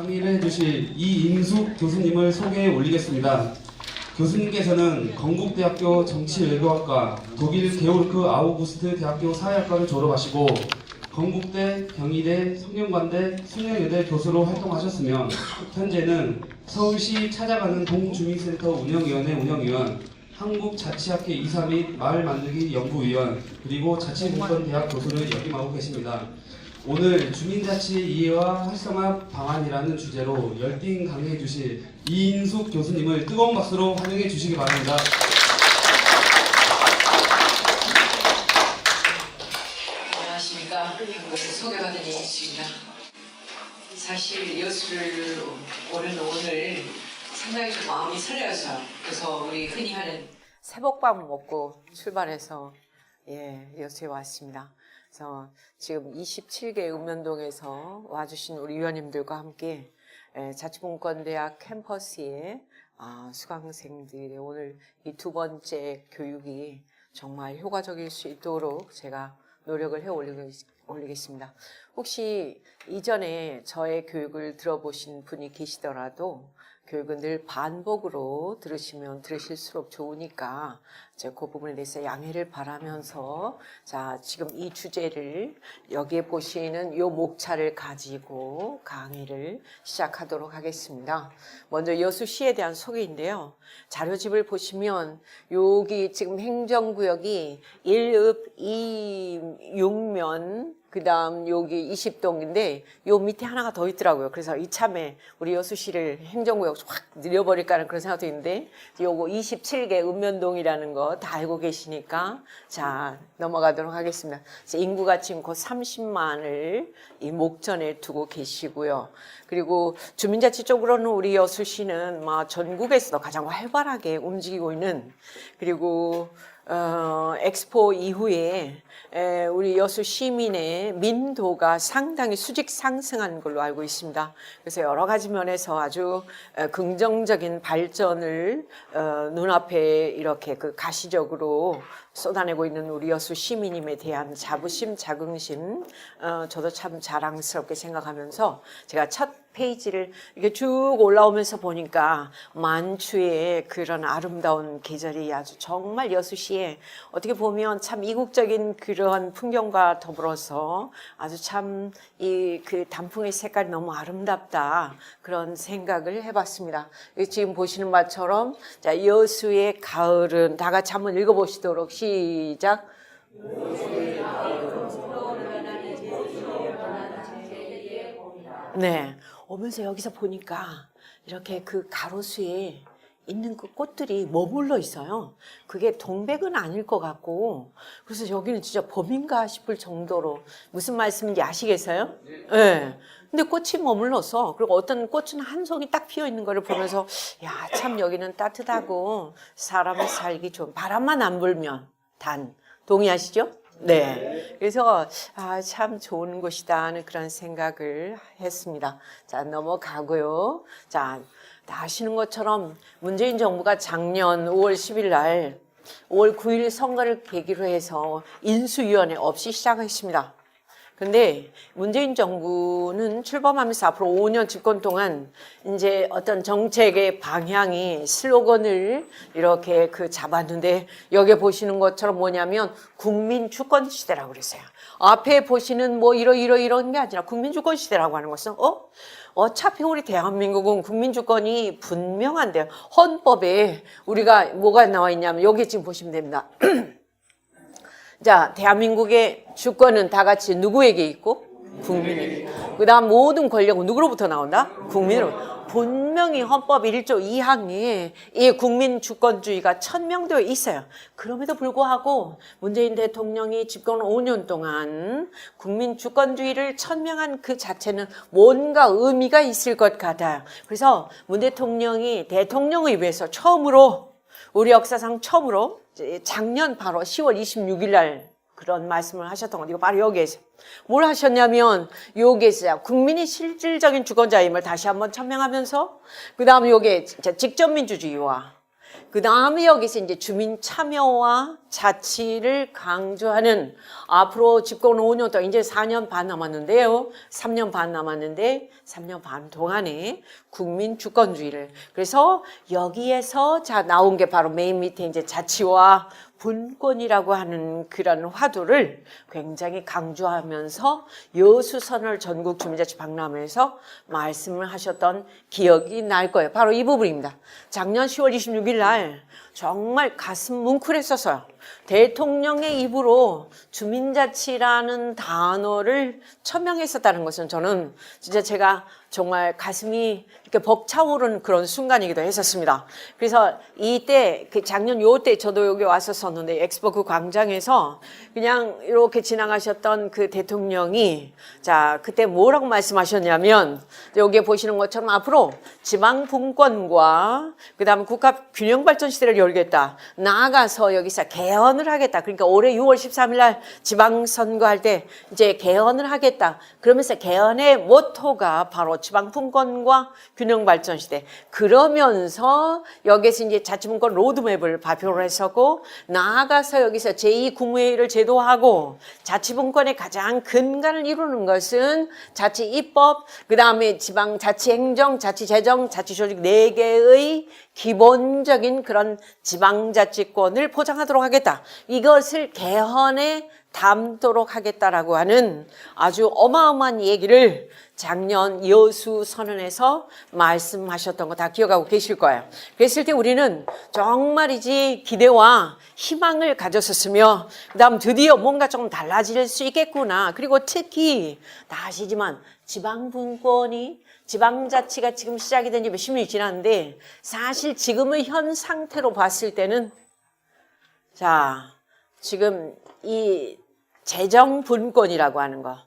강의를 해주실 이인숙 교수님을 소개해 올리겠습니다. 교수님께서는 건국대학교 정치외교학과, 독일 게오르크 아우구스트 대학교 사회학과를 졸업하시고 건국대, 경희대, 성균관대, 숭령여대 교수로 활동하셨으며 현재는 서울시 찾아가는 동주민센터 운영위원회 운영위원, 한국자치학회 이사 및 마을 만들기 연구위원, 그리고 자치공권대학 교수를 역임하고 계십니다. 오늘 주민자치 이해와 활성화 방안이라는 주제로 열띤 강의해 주실 이인숙 교수님을 뜨거운 박수로 환영해 주시기 바랍니다. 안녕하십니까. 한국에서 소개받은 이인숙입니다. 사실 여수를 오는 오늘 상당히 좀 마음이 설레어서, 그래서 우리 흔히 하는 새복밥 먹고 출발해서 여수에 왔습니다. 그래서 지금 27개 읍면동에서 와주신 우리 위원님들과 함께 자치공권대학 캠퍼스에 수강생들의 오늘 이 두 번째 교육이 정말 효과적일 수 있도록 제가 노력을 해 올리겠습니다. 혹시 이전에 저의 교육을 들어보신 분이 계시더라도 교육은 늘 반복으로 들으시면 들으실수록 좋으니까 제가 그 부분에 대해서 양해를 바라면서, 자, 지금 이 주제를 여기에 보시는 요 목차를 가지고 강의를 시작하도록 하겠습면 먼저 여수시에 대한 소개인데요. 자료집을 보시면 여기 지금 행정구역이 1읍 26면 그 다음 여기 20동인데 요 밑에 하나가 더 있더라고요. 그래서 이참에 우리 여수시를 행정구역 확 늘려버릴까 하는 그런 생각도 있는데, 요거 27개 읍면동이라는 거 다 알고 계시니까 자, 넘어가도록 하겠습니다. 인구가 지금 곧 30만을 이 목전에 두고 계시고요. 그리고 주민자치 쪽으로는 우리 여수시는 전국에서도 가장 활발하게 움직이고 있는, 그리고 엑스포 이후에 우리 여수 시민의 민도가 상당히 수직 상승한 걸로 알고 있습니다. 그래서 여러 가지 면에서 아주 긍정적인 발전을 눈앞에 이렇게 가시적으로 쏟아내고 있는 우리 여수 시민님에 대한 자부심, 자긍심, 저도 참 자랑스럽게 생각하면서 제가 첫 페이지를 이렇게 쭉 올라오면서 보니까 만추의 그런 아름다운 계절이 아주 정말 여수시에 어떻게 보면 참 이국적인 그런 풍경과 더불어서 아주 참 이 그 단풍의 색깔이 너무 아름답다, 그런 생각을 해봤습니다. 지금 보시는 바처럼 자, 여수의 가을은 다 같이 한번 읽어보시도록 시작. 네, 오면서 여기서 보니까 이렇게 그 가로수에 있는 그 꽃들이 머물러 있어요. 그게 동백은 아닐 것 같고, 그래서 여기는 진짜 봄인가 싶을 정도로, 무슨 말씀인지 아시겠어요? 네. 근데 꽃이 머물러서, 그리고 어떤 꽃은 한 송이 딱 피어 있는 거를 보면서 야, 참 여기는 따뜻하고 사람이 살기 좋은, 바람만 안 불면 단. 동의하시죠? 네. 그래서 참 좋은 곳이다 하는 그런 생각을 했습니다. 자, 넘어가고요. 자, 다 아시는 것처럼 문재인 정부가 작년 5월 10일 날 5월 9일 선거를 계기로 해서 인수위원회 없이 시작했습니다. 근데 문재인 정부는 출범하면서 앞으로 5년 집권 동안 이제 어떤 정책의 방향이, 슬로건을 이렇게 잡았는데, 여기 보시는 것처럼 뭐냐면 국민 주권 시대라고 그랬어요. 앞에 보시는 이런 게 아니라 국민 주권 시대라고 하는 것은 어차피 우리 대한민국은 국민 주권이 분명한데요. 헌법에 우리가 뭐가 나와 있냐면 여기 지금 보시면 됩니다. 자, 대한민국의 주권은 다 같이 누구에게 있고? 국민에게. 그 다음 모든 권력은 누구로부터 나온다? 국민으로부터. 분명히 헌법 1조 2항에 이 국민 주권주의가 천명되어 있어요. 그럼에도 불구하고 문재인 대통령이 집권 5년 동안 국민 주권주의를 천명한 그 자체는 뭔가 의미가 있을 것 같아요. 그래서 문 대통령이 대통령의회에서 처음으로, 우리 역사상 처음으로 작년 바로 10월 26일 날 그런 말씀을 하셨던 건 이거 바로 여기에서 뭘 하셨냐면, 여기에서 국민이 실질적인 주권자임을 다시 한번 천명하면서, 그 다음에 여기에 직접 민주주의와, 그 다음에 여기서 이제 주민 참여와 자치를 강조하는 앞으로 집권은 5년 동안 이제 4년 반 남았는데요. 3년 반 남았는데 3년 반 동안에 국민 주권주의를 그래서 여기에서 자 나온 게 바로 맨 밑에 이제 자치와 분권이라고 하는 그런 화두를 굉장히 강조하면서 여수선을 전국 주민자치 박람회에서 말씀을 하셨던 기억이 날 거예요. 바로 이 부분입니다. 작년 10월 26일 날 정말 가슴 뭉클했었어요. 대통령의 입으로 주민자치라는 단어를 천명했었다는 것은 저는 진짜 제가 정말 가슴이 이렇게 벅차오르는 그런 순간이기도 했었습니다. 그래서 이때 그 작년 요때 저도 여기 왔었었는데 엑스포 그 광장에서 그냥 이렇게 지나가셨던 그 대통령이 자 그때 뭐라고 말씀하셨냐면 여기에 보시는 것처럼 앞으로 지방 분권과 그다음 국가 균형 발전 시대를 열겠다. 나아가서 여기서 개헌을 하겠다. 그러니까 올해 6월 13일 날 지방선거할 때 이제 개헌을 하겠다. 그러면서 개헌의 모토가 바로 지방분권과 균형발전시대. 그러면서 여기서 이제 자치분권 로드맵을 발표를 했었고, 나아가서 여기서 제2국무회의를 제도하고, 자치분권의 가장 근간을 이루는 것은 자치입법, 그 다음에 지방자치행정, 자치재정, 자치조직 4개의 기본적인 그런 지방자치권을 보장하도록 하겠다. 이것을 개헌에 담도록 하겠다라고 하는 아주 어마어마한 얘기를 작년 여수 선언에서 말씀하셨던 거 다 기억하고 계실 거예요. 그랬을 때 우리는 정말이지 기대와 희망을 가졌었으며 그다음 드디어 뭔가 좀 달라질 수 있겠구나. 그리고 특히 다 아시지만 지방분권이 지방자치가 지금 시작이 된 지 몇십 년이 지났는데 사실 지금의 현 상태로 봤을 때는 자 지금 이 재정분권이라고 하는 거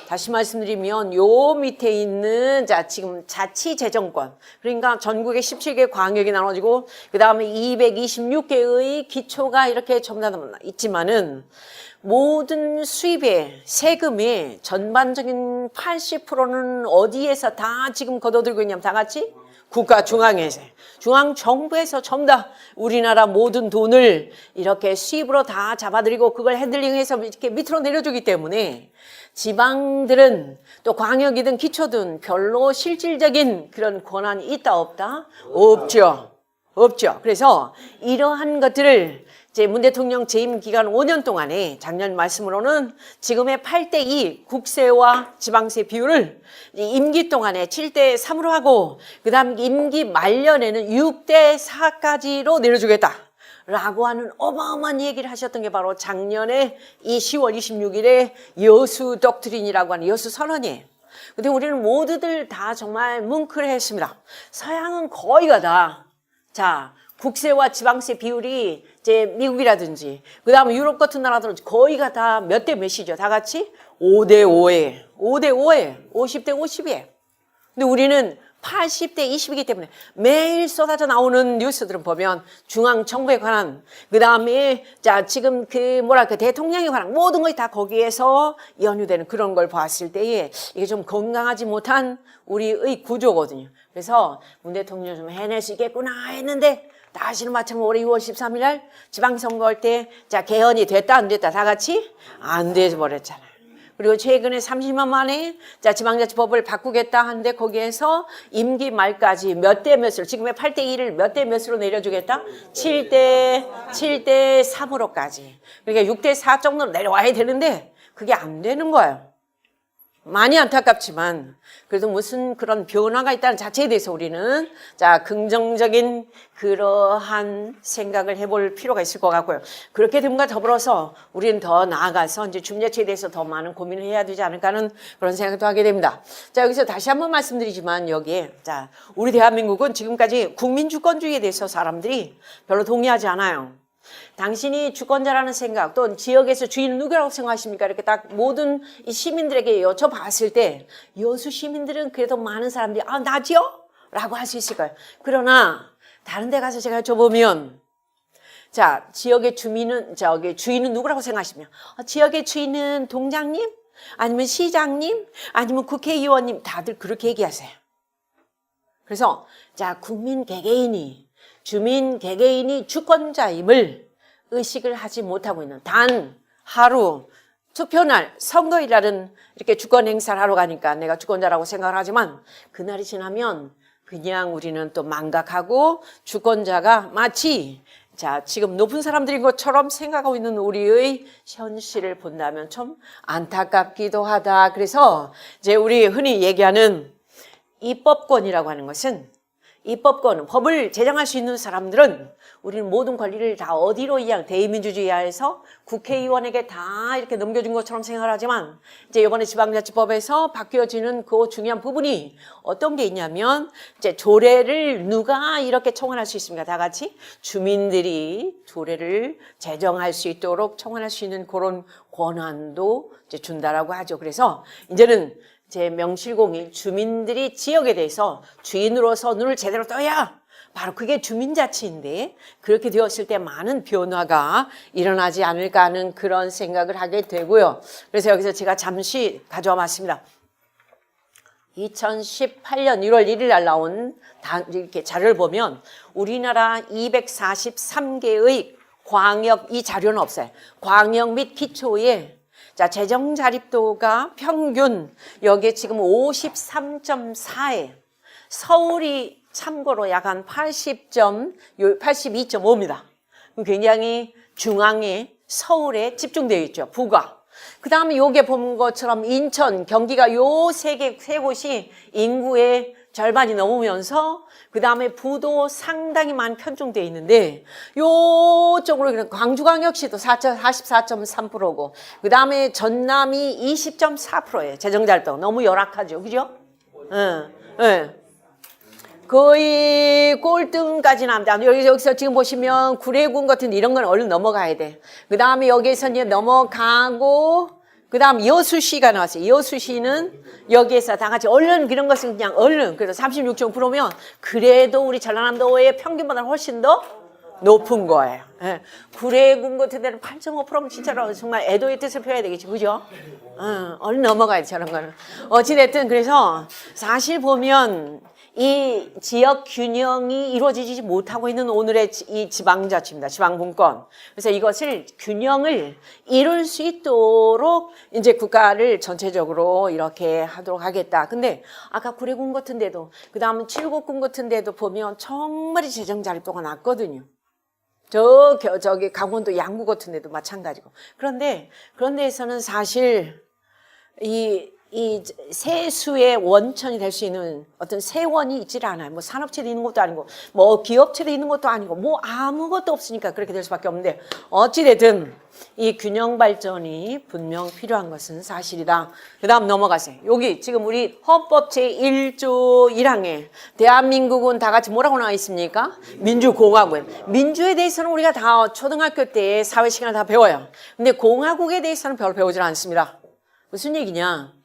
다시 말씀드리면 요 밑에 있는 자 지금 자치재정권 그러니까 전국에 17개 광역이 나눠지고 그 다음에 226개의 기초가 이렇게 전부 다 있지만은 모든 수입의 세금의 전반적인 80%는 어디에서 다 지금 걷어들고 있냐면 다 같이 국가 중앙에서 중앙정부에서 전부 다 우리나라 모든 돈을 이렇게 수입으로 다 잡아들이고 그걸 핸들링해서 이렇게 밑으로 내려주기 때문에 지방들은 또 광역이든 기초든 별로 실질적인 그런 권한이 있다 없다? 없죠. 없죠. 그래서 이러한 것들을 이제 문 대통령 재임 기간 5년 동안에 작년 말씀으로는 지금의 8대2 국세와 지방세 비율을 임기 동안에 7대3으로 하고 그 다음 임기 말년에는 6대4까지로 내려주겠다. 라고 하는 어마어마한 얘기를 하셨던 게 바로 작년에 이 10월 26일에 여수 독트린이라고 하는 여수 선언이에요. 근데 우리는 모두들 다 정말 뭉클했습니다. 서양은 거의가 다, 자, 국세와 지방세 비율이 이제 미국이라든지, 그 다음에 유럽 같은 나라들은 거의가 다 몇 대 몇이죠? 다 같이? 5대5에, 5대5에, 50대 50이에요. 근데 우리는 80대 20이기 때문에 매일 쏟아져 나오는 뉴스들은 보면 중앙정부에 관한 그 다음에 자 지금 그 뭐랄까 대통령에 관한 모든 것이 다 거기에서 연유되는 그런 걸 봤을 때에 이게 좀 건강하지 못한 우리의 구조거든요. 그래서 문 대통령 좀 해낼 수 있겠구나 했는데 다시는 마찬가지로 올해 6월 13일 날 지방선거할 때 자 개헌이 됐다 안 됐다 다 같이 안 돼서 버렸잖아요. 그리고 최근에 30년 만에 자 지방자치법을 바꾸겠다 하는데 거기에서 임기 말까지 몇 대 몇으로 지금의 8대2를 몇 대 몇으로 내려주겠다? 7대 3으로까지. 그러니까 6대 4 정도로 내려와야 되는데 그게 안 되는 거예요. 많이 안타깝지만 그래도 무슨 그런 변화가 있다는 자체에 대해서 우리는 자 긍정적인 그러한 생각을 해볼 필요가 있을 것 같고요. 그렇게 됨과 더불어서 우리는 더 나아가서 이제 주민자치에 대해서 더 많은 고민을 해야 되지 않을까 하는 그런 생각도 하게 됩니다. 자 여기서 다시 한번 말씀드리지만 여기에 자 우리 대한민국은 지금까지 국민주권주의에 대해서 사람들이 별로 동의하지 않아요. 당신이 주권자라는 생각 또 지역에서 주인은 누구라고 생각하십니까? 이렇게 딱 모든 이 시민들에게 여쭤봤을 때 여수 시민들은 그래도 많은 사람들이 아 나지요? 라고 할 수 있을 거예요. 그러나 다른 데 가서 제가 여쭤보면 자 지역의 주민은 주인은 누구라고 생각하시면 지역의 주인은 동장님? 아니면 시장님? 아니면 국회의원님? 다들 그렇게 얘기하세요. 그래서 자 국민 개개인이 주민 개개인이 주권자임을 의식을 하지 못하고 있는 단 하루 투표날 선거일날은 이렇게 주권 행사를 하러 가니까 내가 주권자라고 생각을 하지만 그날이 지나면 그냥 우리는 또 망각하고 주권자가 마치 자, 지금 높은 사람들인 것처럼 생각하고 있는 우리의 현실을 본다면 좀 안타깝기도 하다. 그래서 이제 우리 흔히 얘기하는 입법권이라고 하는 것은 입법권, 법을 제정할 수 있는 사람들은 우리는 모든 권리를 다 어디로 대의민주주의 하에서 국회의원에게 다 이렇게 넘겨준 것처럼 생각을 하지만 이제 이번에 지방자치법에서 바뀌어지는 그 중요한 부분이 어떤 게 있냐면 이제 조례를 누가 이렇게 청원할 수 있습니까? 다 같이 주민들이 조례를 제정할 수 있도록 청원할 수 있는 그런 권한도 이제 준다라고 하죠. 그래서 이제는 제 명실공히 주민들이 지역에 대해서 주인으로서 눈을 제대로 떠야 바로 그게 주민자치인데 그렇게 되었을 때 많은 변화가 일어나지 않을까 하는 그런 생각을 하게 되고요. 그래서 여기서 제가 잠시 가져와 봤습니다. 2018년 1월 1일 날 나온 이렇게 자료를 보면 우리나라 243개의 광역, 이 자료는 없어요. 광역 및 기초의 자, 재정 자립도가 평균 여기에 지금 53.4에 서울이 참고로 약 한 82.5입니다. 굉장히 중앙에 서울에 집중되어 있죠. 부가. 그 다음에 요게 본 것처럼 인천, 경기가 요 세 곳이 인구의 절반이 넘으면서 그 다음에 부도 상당히 많이 편중되어 있는데 요쪽으로 광주광역시도 44.3%고 그 다음에 전남이 20.4%예요. 재정자립도가 너무 열악하죠. 그죠? 거의 꼴등까지는 합니다. 여기서 지금 보시면 구례군 같은 이런 건 얼른 넘어가야 돼. 그 다음에 여기에서 이제 넘어가고 그 다음 여수시가 나왔어요. 여수시는 여기에서 다 같이 얼른 그런 것은 그냥 얼른 그래서 36.9%면 그래도 우리 전라남도의 평균보다 훨씬 더 높은 거예요. 예. 구례군 같은 데는 8.5%면 진짜로 정말 애도의 뜻을 표해야 되겠죠. 그죠? 얼른 넘어가야 돼, 저런 거는. 어찌됐든 그래서 사실 보면 이 지역 균형이 이루어지지 못하고 있는 오늘의 이 지방자치입니다. 지방분권. 그래서 이것을 균형을 이룰 수 있도록 이제 국가를 전체적으로 이렇게 하도록 하겠다. 근데 아까 구례군 같은 데도 그 다음은 칠곡군 같은 데도 보면 정말 재정 자립도가 낮거든요. 저기 강원도 양구 같은 데도 마찬가지고. 그런데 그런 데에서는 사실 이 세수의 원천이 될 수 있는 어떤 세원이 있질 않아요. 뭐 산업체도 있는 것도 아니고, 뭐 기업체도 있는 것도 아니고, 뭐 아무것도 없으니까 그렇게 될 수밖에 없는데, 어찌됐든 이 균형 발전이 분명 필요한 것은 사실이다. 그 다음 넘어가세요. 여기 지금 우리 헌법 제1조 1항에 대한민국은 다 같이 뭐라고 나와 있습니까? 민주공화국. 민주에 대해서는 우리가 다 초등학교 때 사회 시간을 다 배워요. 근데 공화국에 대해서는 별로 배우질 않습니다. 무슨 얘기냐?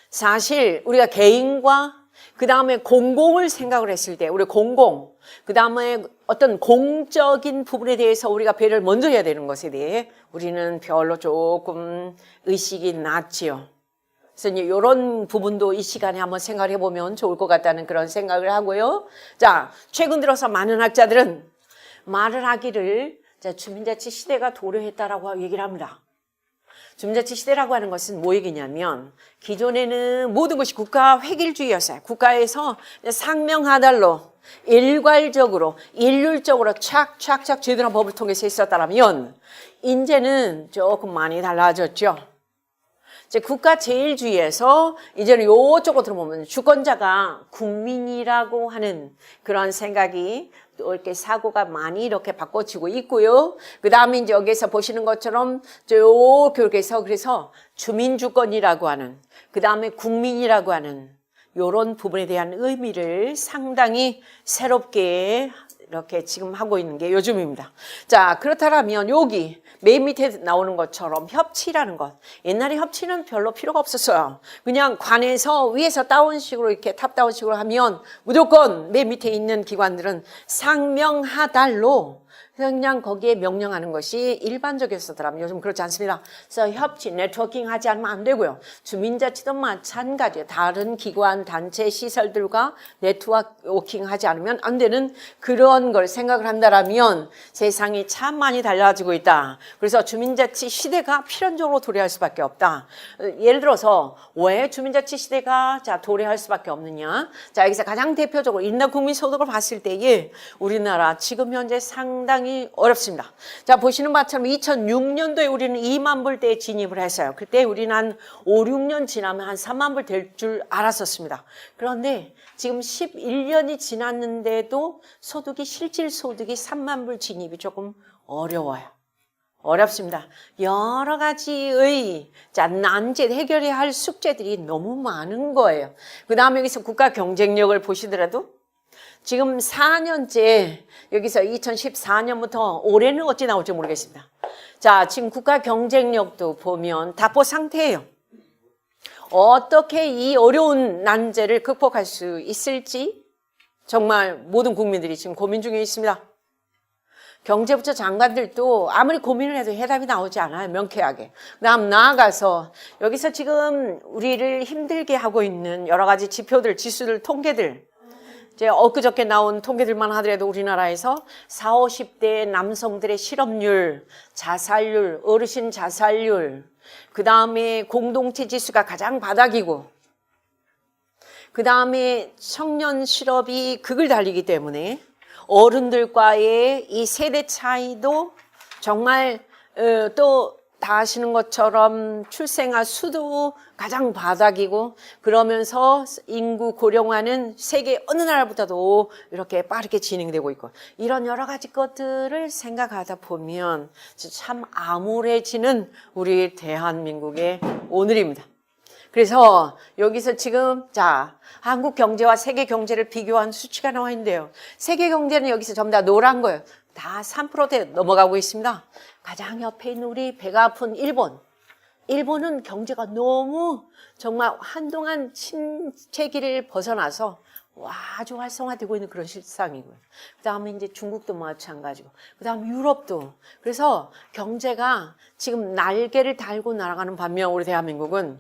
사실 우리가 개인과 그 다음에 공공을 생각을 했을 때 우리 공공 그 다음에 어떤 공적인 부분에 대해서 우리가 배려를 먼저 해야 되는 것에 대해 우리는 별로 조금 의식이 낮지요. 그래서 이제 이런 부분도 이 시간에 한번 생각을 해보면 좋을 것 같다는 그런 생각을 하고요. 자, 최근 들어서 많은 학자들은 말을 하기를 주민자치 시대가 도래했다라고 얘기를 합니다. 주민자치 시대라고 하는 것은 뭐 얘기냐면 기존에는 모든 것이 국가 획일주의였어요. 국가에서 상명하달로 일괄적으로 일률적으로 착착착 제대로 법을 통해서 있었다면 이제는 조금 많이 달라졌죠. 이제 국가 제일주의에서 이제는 요쪽으로 들어보면 주권자가 국민이라고 하는 그런 생각이 또 이렇게 사고가 많이 이렇게 바꿔지고 있고요. 그 다음에 이제 여기서 보시는 것처럼 이렇게 해서 그래서 주민주권이라고 하는 그 다음에 국민이라고 하는 요런 부분에 대한 의미를 상당히 새롭게 이렇게 지금 하고 있는 게 요즘입니다. 자, 그렇다면 여기 맨 밑에 나오는 것처럼 협치라는 것. 옛날에 협치는 별로 필요가 없었어요. 그냥 관에서 위에서 다운식으로 이렇게 탑다운식으로 하면 무조건 맨 밑에 있는 기관들은 상명하달로 그래서 그냥 거기에 명령하는 것이 일반적이었더라면 요즘 그렇지 않습니다. 그래서 협치, 네트워킹 하지 않으면 안 되고요. 주민자치도 마찬가지예요. 다른 기관, 단체, 시설들과 네트워킹 하지 않으면 안 되는 그런 걸 생각을 한다라면 세상이 참 많이 달라지고 있다. 그래서 주민자치 시대가 필연적으로 도래할 수밖에 없다. 예를 들어서 왜 주민자치 시대가 도래할 수밖에 없느냐? 자, 여기서 가장 대표적으로 인당 국민소득을 봤을 때에 우리나라 지금 현재 상당히 어렵습니다. 자, 보시는 바처럼 2006년도에 우리는 2만 불대에 진입을 했어요. 그때 우리는 한 5, 6년 지나면 한 3만 불 될 줄 알았었습니다. 그런데 지금 11년이 지났는데도 실질 소득이 3만 불 진입이 조금 어려워요. 어렵습니다. 여러 가지의 난제 해결해야 할 숙제들이 너무 많은 거예요. 그 다음에 여기서 국가 경쟁력을 보시더라도 지금 4년째 여기서 2014년부터 올해는 어찌 나올지 모르겠습니다. 자, 지금 국가 경쟁력도 보면 답보 상태예요. 어떻게 이 어려운 난제를 극복할 수 있을지 정말 모든 국민들이 지금 고민 중에 있습니다. 경제부처 장관들도 아무리 고민을 해도 해답이 나오지 않아요. 명쾌하게. 그다음 나아가서 여기서 지금 우리를 힘들게 하고 있는 여러 가지 지표들, 지수들, 통계들 이제 엊그저께 나온 통계들만 하더라도 우리나라에서 40, 50대 남성들의 실업률, 자살률, 어르신 자살률, 그 다음에 공동체 지수가 가장 바닥이고 그 다음에 청년 실업이 극을 달리기 때문에 어른들과의 이 세대 차이도 정말 또 다 아시는 것처럼 출생아 수도 가장 바닥이고 그러면서 인구 고령화는 세계 어느 나라보다도 이렇게 빠르게 진행되고 있고 이런 여러 가지 것들을 생각하다 보면 참 암울해지는 우리 대한민국의 오늘입니다. 그래서 여기서 지금 한국 경제와 세계 경제를 비교한 수치가 나와 있는데요. 세계 경제는 여기서 전부 다 노란 거예요. 다 3%대 넘어가고 있습니다. 가장 옆에 있는 우리 배가 아픈 일본. 일본은 경제가 너무 정말 한동안 침체기를 벗어나서 아주 활성화되고 있는 그런 실상이고요. 그 다음에 이제 중국도 마찬가지고, 그 다음 유럽도. 그래서 경제가 지금 날개를 달고 날아가는 반면 우리 대한민국은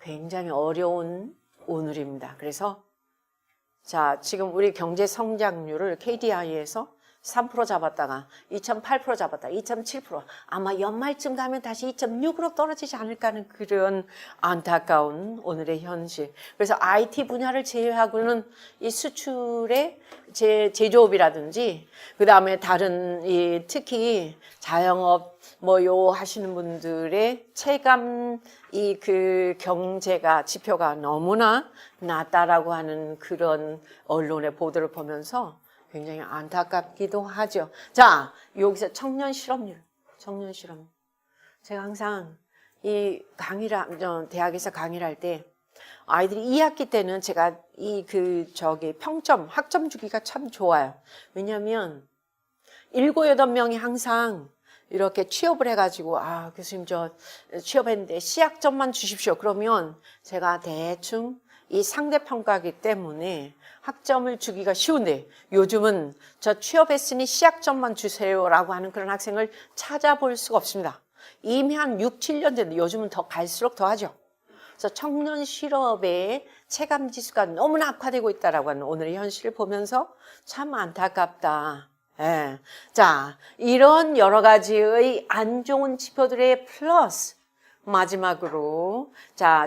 굉장히 어려운 오늘입니다. 그래서 지금 우리 경제 성장률을 KDI에서 3% 잡았다가 2.8% 잡았다, 2.7% 아마 연말쯤 가면 다시 2.6으로 떨어지지 않을까 하는 그런 안타까운 오늘의 현실. 그래서 IT 분야를 제외하고는 이 수출의 제조업이라든지 그 다음에 다른 특히 자영업 요 하시는 분들의 체감 그 경제가 지표가 너무나 낮다라고 하는 그런 언론의 보도를 보면서 굉장히 안타깝기도 하죠. 자, 여기서 청년 실업률. 제가 항상 대학에서 강의를 할 때 아이들이 2학기 때는 제가 평점, 학점 주기가 참 좋아요. 왜냐면 7, 8명이 항상 이렇게 취업을 해가지고 교수님 저 취업했는데 C학점만 주십시오. 그러면 제가 대충 이 상대평가이기 때문에 학점을 주기가 쉬운데 요즘은 저 취업했으니 C학점만 주세요라고 하는 그런 학생을 찾아볼 수가 없습니다. 이미 한 6, 7년 됐는데 요즘은 더 갈수록 더 하죠. 그래서 청년 실업의 체감 지수가 너무나 악화되고 있다라고 하는 오늘의 현실을 보면서 참 안타깝다. 예. 자, 이런 여러 가지의 안 좋은 지표들의 플러스 마지막으로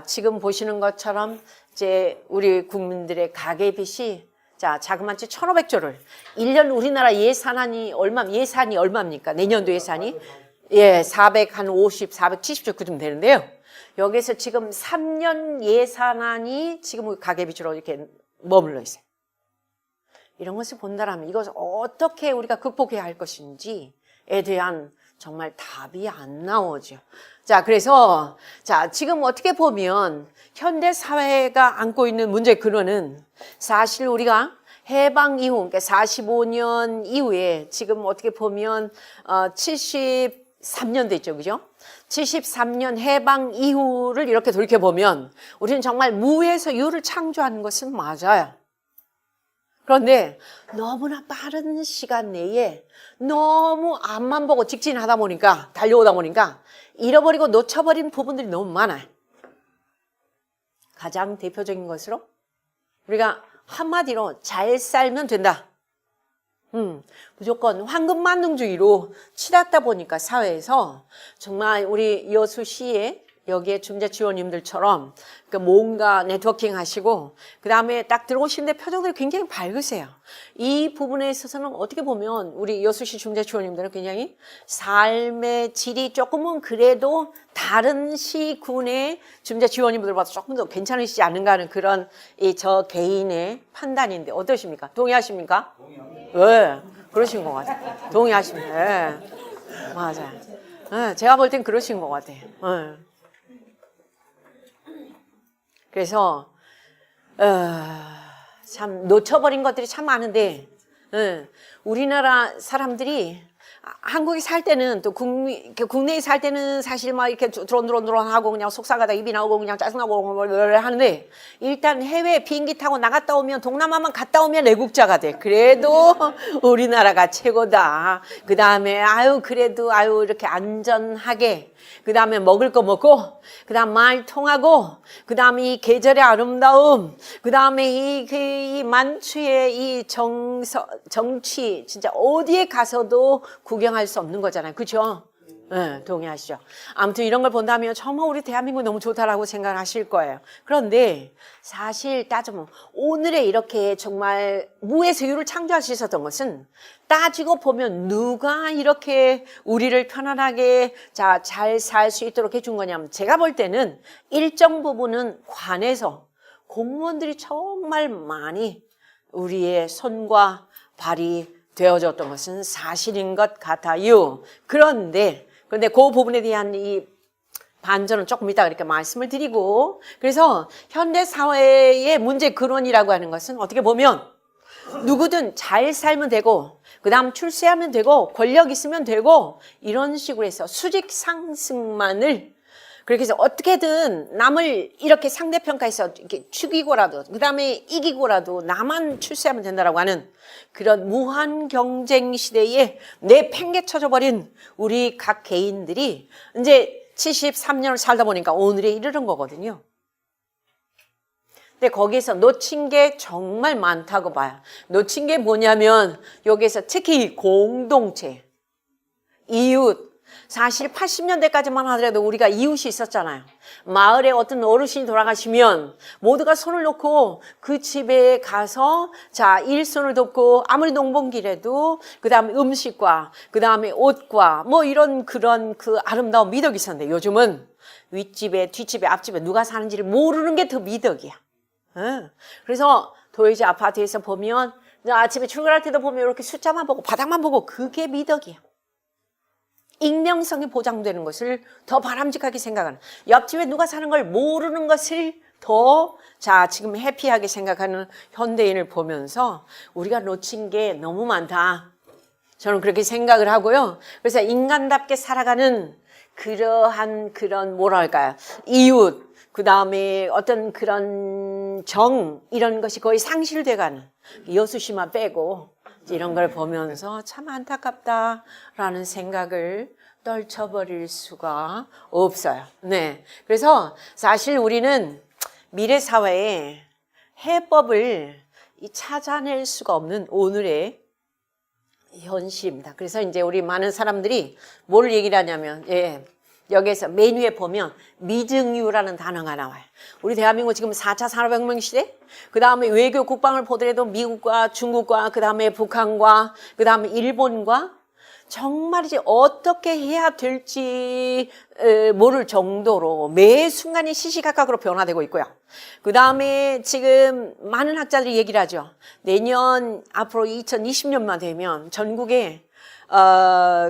지금 보시는 것처럼 이제 우리 국민들의 가계빚이 자그마치 1,500조를 1년 우리나라 예산이 얼마입니까? 내년도 예산이 470조 그쯤 되는데요. 여기서 지금 3년 예산안이 지금 가계빚으로 이렇게 머물러 있어요. 이런 것을 본다면 이것을 어떻게 우리가 극복해야 할 것인지에 대한 정말 답이 안 나오죠. 그래서 지금 어떻게 보면 현대 사회가 안고 있는 문제의 근원은 사실 우리가 해방 이후, 그러니까 45년 이후에 지금 어떻게 보면 73년 됐죠, 그죠? 73년 해방 이후를 이렇게 돌이켜보면 우리는 정말 무에서 유를 창조하는 것은 맞아요. 그런데 너무나 빠른 시간 내에 너무 앞만 보고 직진하다 보니까, 달려오다 보니까 잃어버리고 놓쳐버린 부분들이 너무 많아요. 가장 대표적인 것으로 우리가 한마디로 잘 살면 된다. 무조건 황금만능주의로 치닫다 보니까 사회에서 정말 우리 여수시의 여기에 중재 지원님들처럼 뭔가 네트워킹 하시고 그 다음에 딱 들어오시는데 표정들이 굉장히 밝으세요. 이 부분에 있어서는 어떻게 보면 우리 여수시 중재 지원님들은 굉장히 삶의 질이 조금은 그래도 다른 시군의 중재 지원님들보다 조금 더 괜찮으시지 않은가 하는 그런 저 개인의 판단인데 어떠십니까? 동의하십니까? 동의합니다. 네, 그러신 것 같아요. 동의하십니다. 네, 맞아요. 네, 제가 볼 땐 그러신 것 같아요. 네. 그래서 참 놓쳐버린 것들이 참 많은데 우리나라 사람들이 한국에 살 때는 또 국내에 살 때는 사실 막 이렇게 드론하고 그냥 속상하다 입이 나오고 그냥 짜증나고 하는데 일단 해외 비행기 타고 나갔다 오면 동남아만 갔다 오면 애국자가 돼. 그래도 우리나라가 최고다. 그 다음에 그래도 이렇게 안전하게 그 다음에 먹을 거 먹고 그 다음 말 통하고 그 다음에 이 계절의 아름다움 그 다음에 이 만추의 이 정치 진짜 어디에 가서도 구경할 수 없는 거잖아요. 그렇죠? 네, 동의하시죠? 아무튼 이런 걸 본다면 정말 우리 대한민국 너무 좋다라고 생각하실 거예요. 그런데 사실 따지면 오늘의 이렇게 정말 무에서 유를 창조하셨던 것은 따지고 보면 누가 이렇게 우리를 편안하게 잘 살 수 있도록 해준 거냐면 제가 볼 때는 일정 부분은 관에서 공무원들이 정말 많이 우리의 손과 발이 되어졌던 것은 사실인 것 같아요. 그런데 그 부분에 대한 이 반전은 조금 이따 이렇게 말씀을 드리고 그래서 현대 사회의 문제 근원이라고 하는 것은 어떻게 보면 누구든 잘 살면 되고 그 다음 출세하면 되고 권력 있으면 되고 이런 식으로 해서 수직 상승만을 그렇게 해서 어떻게든 남을 이렇게 상대평가해서 이렇게 죽이고라도 그 다음에 이기고라도 나만 출세하면 된다라고 하는 그런 무한 경쟁 시대에 내팽개쳐져 버린 우리 각 개인들이 이제 73년을 살다 보니까 오늘에 이르는 거거든요. 근데 거기서 놓친 게 정말 많다고 봐요. 놓친 게 뭐냐면 여기에서 특히 공동체, 이웃. 사실 80년대까지만 하더라도 우리가 이웃이 있었잖아요. 마을에 어떤 어르신이 돌아가시면 모두가 손을 놓고 그 집에 가서 일손을 돕고 아무리 농번기라도 그 다음에 음식과 그 다음에 옷과 뭐 이런 그런 그 아름다운 미덕이 있었는데 요즘은 윗집에 뒷집에 앞집에 누가 사는지를 모르는 게 더 미덕이야. 그래서 도요지 아파트에서 보면 아침에 출근할 때도 보면 이렇게 숫자만 보고 바닥만 보고 그게 미덕이야. 익명성이 보장되는 것을 더 바람직하게 생각하는 옆집에 누가 사는 걸 모르는 것을 더 지금 해피하게 생각하는 현대인을 보면서 우리가 놓친 게 너무 많다. 저는 그렇게 생각을 하고요. 그래서 인간답게 살아가는 그러한 그런 뭐랄까요 이웃 그 다음에 어떤 그런 정 이런 것이 거의 상실돼가는 여수시만 빼고 이런 걸 보면서 참 안타깝다라는 생각을 떨쳐버릴 수가 없어요. 네, 그래서 사실 우리는 미래 사회에 해법을 찾아낼 수가 없는 오늘의 현실입니다. 그래서 이제 우리 많은 사람들이 뭘 얘기를 하냐면 여기에서 메뉴에 보면 미증유라는 단어가 나와요. 우리 대한민국 지금 4차 산업혁명 시대 그 다음에 외교 국방을 보더라도 미국과 중국과 그 다음에 북한과 그 다음에 일본과 정말 이제 어떻게 해야 될지 모를 정도로 매 순간이 시시각각으로 변화되고 있고요. 그 다음에 지금 많은 학자들이 얘기를 하죠. 내년 앞으로 2020년만 되면 전국에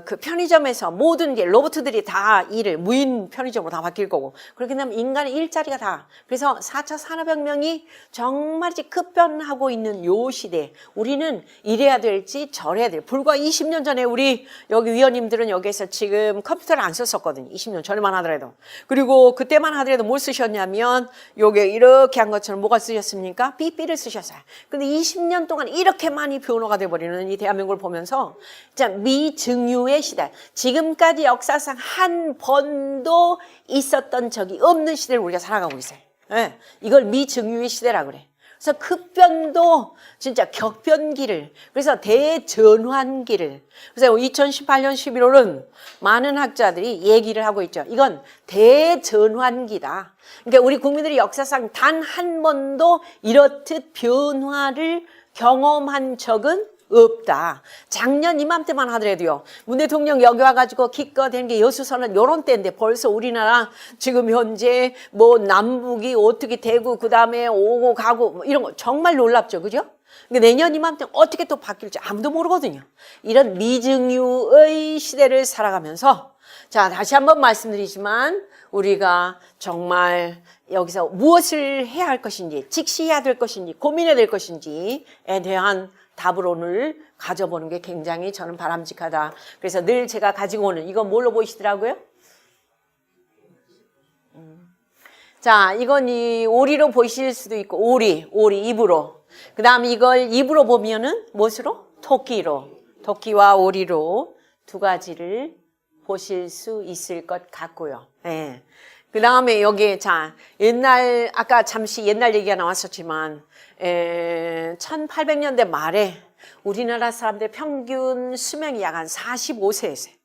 그 편의점에서 모든 게 로봇들이 다 일을 무인 편의점으로 다 바뀔 거고 그렇게 되면 인간의 일자리가 다 그래서 4차 산업혁명이 정말 급변하고 있는 요 시대 우리는 이래야 될지 저래야 될 불과 20년 전에 우리 여기 위원님들은 여기에서 지금 컴퓨터를 안 썼었거든요. 20년 전에만 하더라도 그리고 그때만 하더라도 뭘 쓰셨냐면 요게 이렇게 한 것처럼 뭐가 쓰셨습니까? 삐삐를 쓰셨어요. 근데 20년 동안 이렇게 많이 변화가 돼버리는 이 대한민국을 보면서 자 미증유의 시대 지금까지 역사상 한 번도 있었던 적이 없는 시대를 우리가 살아가고 있어요. 네, 이걸 미증유의 시대라 그래. 그래서 급변도 진짜 격변기를 그래서 대전환기를 그래서 2018년 11월은 많은 학자들이 얘기를 하고 있죠. 이건 대전환기다. 그러니까 우리 국민들이 역사상 단 한 번도 이렇듯 변화를 경험한 적은 없다. 작년 이맘때만 하더라도요. 문 대통령 여기 와가지고 기껏 된 게 여수선언 요런 때인데 벌써 우리나라 지금 현재 뭐 남북이 어떻게 되고 그 다음에 오고 가고 뭐 이런 거 정말 놀랍죠. 그죠? 근데 내년 이맘때 어떻게 또 바뀔지 아무도 모르거든요. 이런 미증유의 시대를 살아가면서 자 다시 한번 말씀드리지만 우리가 정말 여기서 무엇을 해야 할 것인지 직시해야 될 것인지 고민해야 될 것인지에 대한 답을 오늘 가져보는 게 굉장히 저는 바람직하다. 그래서 늘 제가 가지고 오는 이건 뭘로 보이시더라고요? 자, 이건 이 오리로 보이실 수도 있고 오리 입으로. 그 다음에 이걸 입으로 보면은 무엇으로? 토끼와 오리로 두 가지를 보실 수 있을 것 같고요. 네. 그 다음에 여기 자 옛날 아까 잠시 옛날 얘기가 나왔었지만 1800년대 말에 우리나라 사람들 평균 수명이 약 한 45세였어요.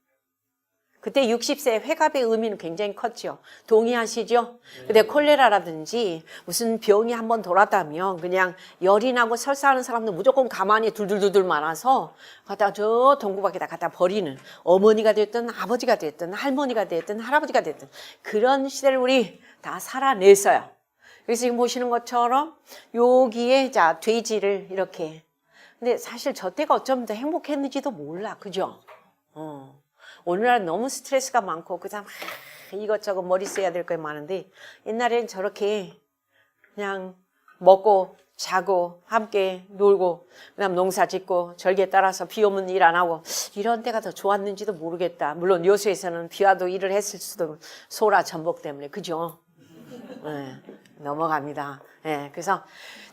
그때 60세 회갑의 의미는 굉장히 컸죠. 동의하시죠? 근데 콜레라라든지 무슨 병이 한번 돌았다면 그냥 열이 나고 설사하는 사람들 무조건 가만히 둘둘둘둘 많아서 갖다 저 동구 밖에다 갖다 버리는 어머니가 됐든 아버지가 됐든 할머니가 됐든 할아버지가 됐든 그런 시대를 우리 다 살아냈어요. 그래서 지금 보시는 것처럼 여기에 자 돼지를 이렇게 근데 사실 저 때가 어쩌면 더 행복했는지도 몰라. 그죠? 오늘날은 너무 스트레스가 많고 그다음 이것저것 머리 써야 될 거 많은데 옛날에는 저렇게 그냥 먹고 자고 함께 놀고 그다음 농사 짓고 절기에 따라서 비 오면 일 안 하고 이런 때가 더 좋았는지도 모르겠다. 물론 여수에서는 비 와도 일을 했을 수도 소라 전복 때문에 그죠? 네, 넘어갑니다. 네, 그래서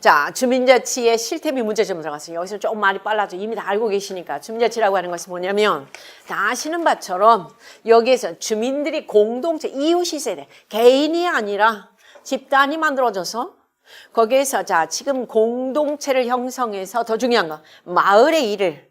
자 주민자치의 실태비 문제점 들어갔어요. 여기서 조금 많이 빨라져 이미 다 알고 계시니까 주민자치라고 하는 것은 뭐냐면 다 아시는 바처럼 여기에서 주민들이 공동체 이웃이 있어야 돼. 개인이 아니라 집단이 만들어져서 거기에서 자 지금 공동체를 형성해서 더 중요한 거 마을의 일을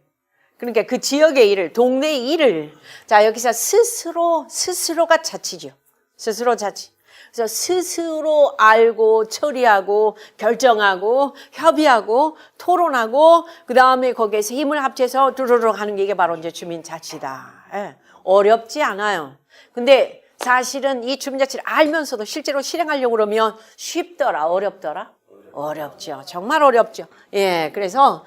그러니까 그 지역의 일을 동네의 일을 자 여기서 스스로가 자치죠. 스스로 자치. 그래서 스스로 알고 처리하고 결정하고 협의하고 토론하고 그 다음에 거기에서 힘을 합쳐서 두루룩 하는 게 이게 바로 이제 주민자치다. 예. 어렵지 않아요. 근데 사실은 이 주민자치를 알면서도 실제로 실행하려고 그러면 쉽더라, 어렵더라? 어렵죠. 정말 어렵죠. 예. 그래서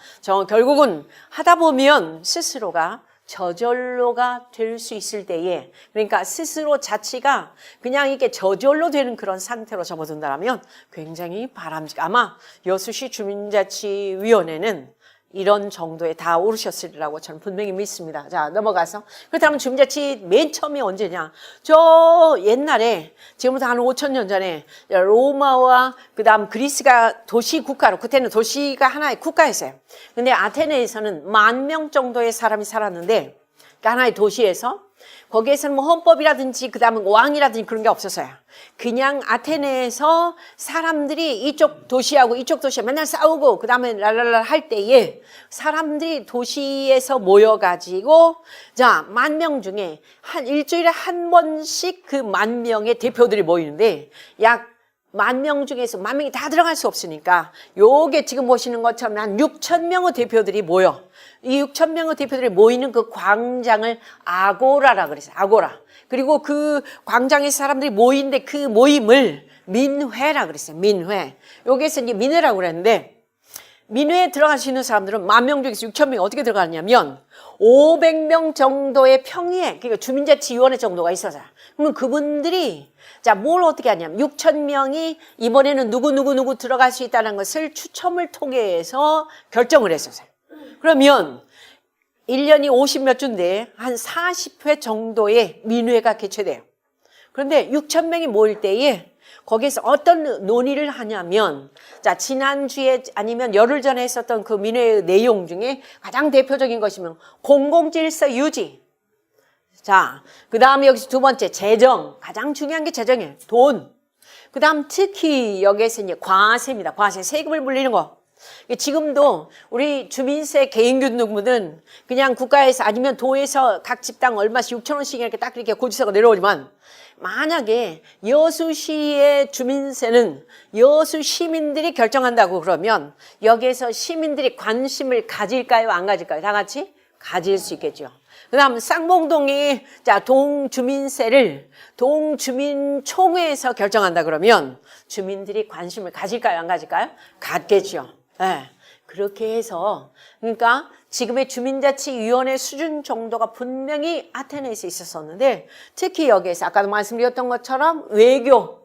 결국은 하다 보면 스스로가 저절로가 될 수 있을 때에 그러니까 스스로 자치가 그냥 이렇게 저절로 되는 그런 상태로 접어든다면 굉장히 바람직 아마 여수시 주민자치위원회는 이런 정도에 다 오르셨으리라고 저는 분명히 믿습니다. 자 넘어가서 그렇다면 주민자치 맨 처음이 언제냐 저 옛날에 지금부터 한 5,000년 전에 로마와 그 다음 그리스가 도시국가로 그때는 도시가 하나의 국가였어요. 근데 아테네에서는 10,000명 정도의 사람이 살았는데 그러니까 하나의 도시에서 거기에서는 뭐 헌법이라든지 그 다음에 왕이라든지 그런 게 없었어요. 그냥 아테네에서 사람들이 이쪽 도시하고 이쪽 도시에 맨날 싸우고 그 다음에 랄랄랄 할 때에 사람들이 도시에서 모여가지고 자 10,000명 중에 한 일주일에 한 번씩 그 10,000명의 대표들이 모이는데 약 10,000명 중에서 10,000명이 다 들어갈 수 없으니까 요게 지금 보시는 것처럼 한 6,000명의 대표들이 모여 이 6,000명의 대표들이 모이는 그 광장을 아고라라 그랬어요. 아고라. 그리고 그 광장에 사람들이 모이는데 그 모임을 민회라 그랬어요. 민회. 여기에서 이제 민회라고 그랬는데 민회에 들어갈 수 있는 사람들은 10,000명 중에서 6,000명이 어떻게 들어가냐면 500명 정도의 평의회, 그러니까 주민자치위원회 정도가 있어서. 그러면 그분들이 자, 뭘 어떻게 하냐면 6,000명이 이번에는 누구 들어갈 수 있다는 것을 추첨을 통해서 결정을 했었어요. 그러면 1년이 50몇 주인데 한 40회 정도의 민회가 개최돼요. 그런데 6,000명이 모일 때에 거기에서 어떤 논의를 하냐면, 자, 지난주에 아니면 열흘 전에 했었던 그 민회의 내용 중에 가장 대표적인 것이면 공공질서 유지. 자, 그 다음에 여기서 두 번째, 재정. 가장 중요한 게 재정이에요. 돈. 그 다음 특히 여기에서 이제 과세입니다. 과세, 세금을 물리는 거. 지금도 우리 주민세 개인균등분은 그냥 국가에서 아니면 도에서 각 집당 얼마씩 6,000원씩 이렇게 딱 이렇게 고지서가 내려오지만, 만약에 여수시의 주민세는 여수 시민들이 결정한다고 그러면 여기에서 시민들이 관심을 가질까요? 안 가질까요? 다 같이 가질 수 있겠죠. 그 다음 쌍봉동이 자 동주민세를 동주민총회에서 결정한다 그러면 주민들이 관심을 가질까요? 안 가질까요? 갖겠죠. 네. 그렇게 해서 그러니까 지금의 주민자치위원회 수준 정도가 분명히 아테네에서 있었었는데 특히 여기에서 아까도 말씀드렸던 것처럼 외교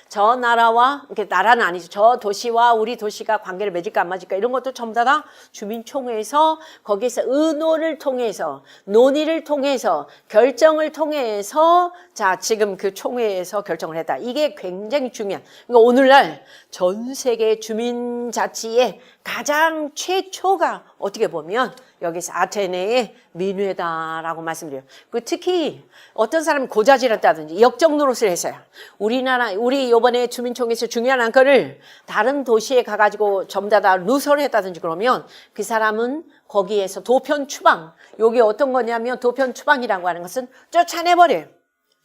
저 나라와 이렇게 나라는 아니죠. 저 도시와 우리 도시가 관계를 맺을까 안 맺을까 이런 것도 전부 다 주민총회에서 거기에서 의논을 통해서 논의를 통해서 결정을 통해서 자 지금 그 총회에서 결정을 했다. 이게 굉장히 중요한. 그러니까 오늘날 전 세계 주민자치의 가장 최초가 어떻게 보면 여기서 아테네의 민회다라고 말씀드려요. 그 특히 어떤 사람이 고자질했다든지 역적 노릇을 했어요. 우리 이번에 주민총회에서 중요한 안건을 다른 도시에 가가지고 전부 다 누설을 했다든지 그러면 그 사람은 거기에서 도편 추방. 요게 어떤 거냐면 도편 추방이라고 하는 것은 쫓아내버려요.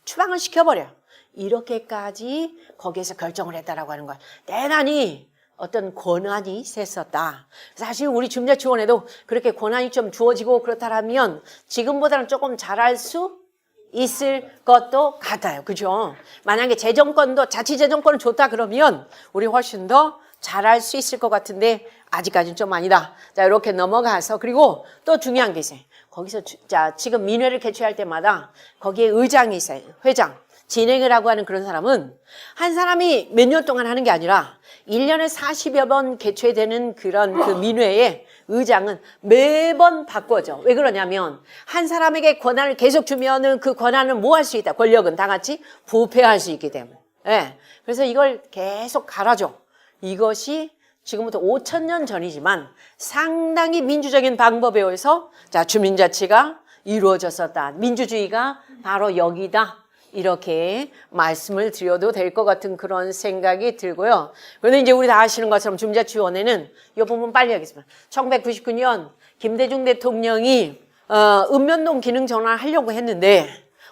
추방을 시켜버려요. 이렇게까지 거기에서 결정을 했다라고 하는 거야. 대단히 어떤 권한이 셌었다. 사실 우리 주민자치원에도 그렇게 권한이 좀 주어지고 그렇다면 지금보다는 조금 잘할 수 있을 것도 같아요. 그죠? 만약에 재정권도 자치재정권은 좋다 그러면 우리 훨씬 더 잘할 수 있을 것 같은데 아직까지는 좀 아니다. 자, 이렇게 넘어가서 그리고 또 중요한 게 있어요. 거기서 자 지금 민회를 개최할 때마다 거기에 의장이 있어요. 회장. 진행을 하고 하는 그런 사람은 한 사람이 몇 년 동안 하는 게 아니라 1년에 40여 번 개최되는 그런 그 민회의 의장은 매번 바꿔져. 왜 그러냐면 한 사람에게 권한을 계속 주면은 그 권한은 뭐 할 수 있다. 권력은 다 같이 부패할 수 있기 때문에. 예. 그래서 이걸 계속 갈아줘. 이것이 지금부터 5,000년 전이지만 상당히 민주적인 방법에 의해서 자 주민자치가 이루어졌었다. 민주주의가 바로 여기다. 이렇게 말씀을 드려도 될 것 같은 그런 생각이 들고요. 그런데 이제 우리 다 아시는 것처럼 주민자치위원회는 이 부분 빨리 하겠습니다. 1999년 김대중 대통령이 읍면동 기능 전환하려고 했는데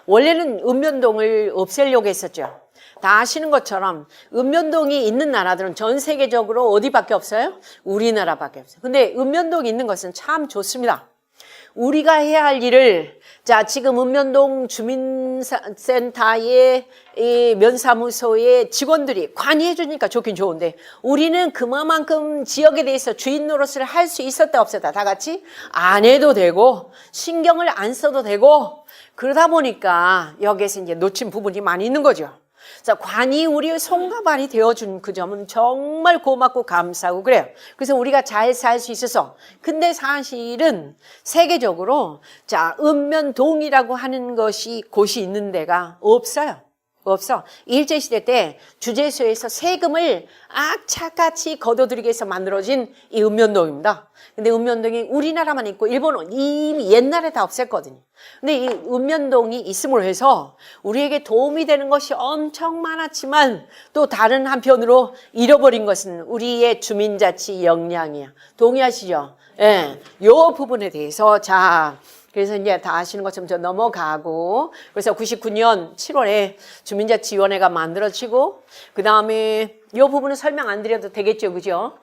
원래는 읍면동을 없애려고 했었죠. 다 아시는 것처럼 읍면동이 있는 나라들은 전 세계적으로 어디밖에 없어요? 우리나라밖에 없어요. 근데 읍면동이 있는 것은 참 좋습니다. 우리가 해야 할 일을 자 지금 읍면동 주민센터의 이 면사무소의 직원들이 관여해 주니까 좋긴 좋은데 우리는 그만큼 지역에 대해서 주인 노릇을 할 수 있었다 없었다 다 같이 안 해도 되고 신경을 안 써도 되고 그러다 보니까 여기에서 이제 놓친 부분이 많이 있는 거죠. 그래서 관이 우리의 손과 발이 되어준 그 점은 정말 고맙고 감사하고 그래요. 그래서 우리가 잘 살 수 있어서. 근데 사실은 세계적으로 자 읍면동이라고 하는 것이 곳이 있는 데가 없어요. 없어. 일제시대 때 주재소에서 세금을 악착같이 거둬들이기 위해서 만들어진 이 읍면동입니다. 근데 읍면동이 우리나라만 있고 일본은 이미 옛날에 다 없앴거든요. 근데 이 읍면동이 있음으로 해서 우리에게 도움이 되는 것이 엄청 많았지만 또 다른 한편으로 잃어버린 것은 우리의 주민자치 역량이야. 동의하시죠? 예. 요 부분에 대해서 자 그래서 이제 다 아시는 것처럼 저 넘어가고 그래서 99년 7월에 주민자치위원회가 만들어지고 그 다음에 이 부분은 설명 안 드려도 되겠죠, 그죠?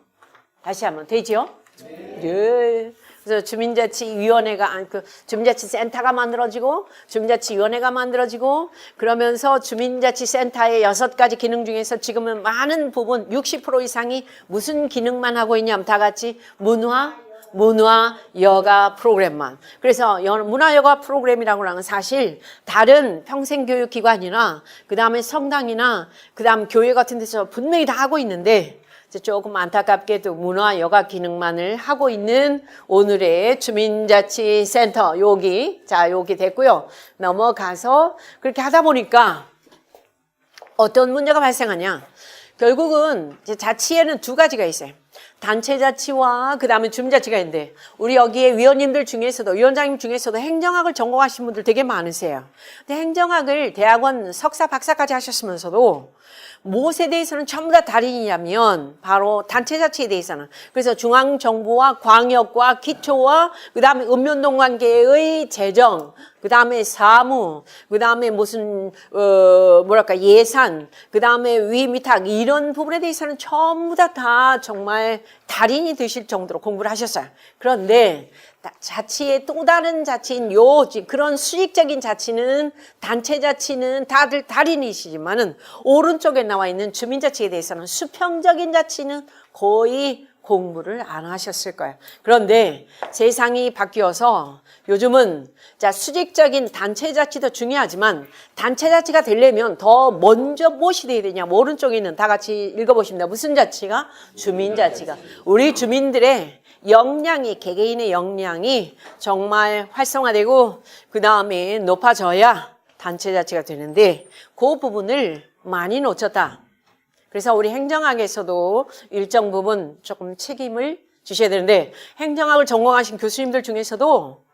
다시 한번 되죠? 네. 그래서 주민자치위원회가 주민자치센터가 만들어지고 주민자치위원회가 만들어지고 그러면서 주민자치센터의 6가지 기능 중에서 지금은 많은 부분 60% 이상이 무슨 기능만 하고 있냐면 다 같이 문화, 여가 프로그램만. 그래서 문화, 여가 프로그램이라고 하는 건 사실 다른 평생교육기관이나 그 다음에 성당이나 그 다음 교회 같은 데서 분명히 다 하고 있는데 조금 안타깝게도 문화, 여가 기능만을 하고 있는 오늘의 주민자치센터 여기 됐고요. 넘어가서 그렇게 하다 보니까 어떤 문제가 발생하냐. 결국은 이제 자치에는 2가지가 있어요. 단체자치와 그 다음에 주민자치가 있는데 우리 여기에 위원님들 중에서도 위원장님 중에서도 행정학을 전공하신 분들 되게 많으세요. 근데 행정학을 대학원 석사 박사까지 하셨으면서도 무엇에 대해서는 전부 다 달인이냐면 바로 단체자치에 대해서는. 그래서 중앙정부와 광역과 기초와 그 다음에 읍면동 관계의 재정, 그 다음에 사무, 그 다음에 무슨 예산, 그 다음에 위미탁 이런 부분에 대해서는 전부 다 정말 달인이 되실 정도로 공부를 하셨어요. 그런데 자치의 또 다른 자치인 그런 수직적인 자치는 단체 자치는 다들 달인이시지만은 오른쪽에 나와 있는 주민자치에 대해서는 수평적인 자치는 거의 공부를 안 하셨을 거예요. 그런데 세상이 바뀌어서 요즘은 수직적인 단체 자치도 중요하지만 단체 자치가 되려면 더 먼저 무엇이 돼야 되냐? 오른쪽에 있는 다 같이 읽어보십니다. 무슨 자치가? 주민자치가. 우리 주민들의 역량이 개개인의 역량이 정말 활성화되고 그 다음에 높아져야 단체 자치가 되는데 그 부분을 많이 놓쳤다. 그래서 우리 행정학에서도 일정 부분 조금 책임을 지셔야 되는데 행정학을 전공하신 교수님들 중에서도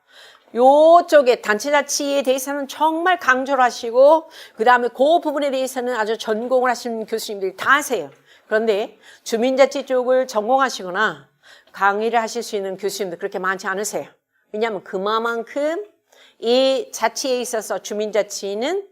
요쪽에 단체자치에 대해서는 정말 강조를 하시고 그 다음에 그 부분에 대해서는 아주 전공을 하시는 교수님들이 다 하세요. 그런데 주민자치 쪽을 전공하시거나 강의를 하실 수 있는 교수님들 그렇게 많지 않으세요. 왜냐하면 그만큼 이 자치에 있어서 주민자치는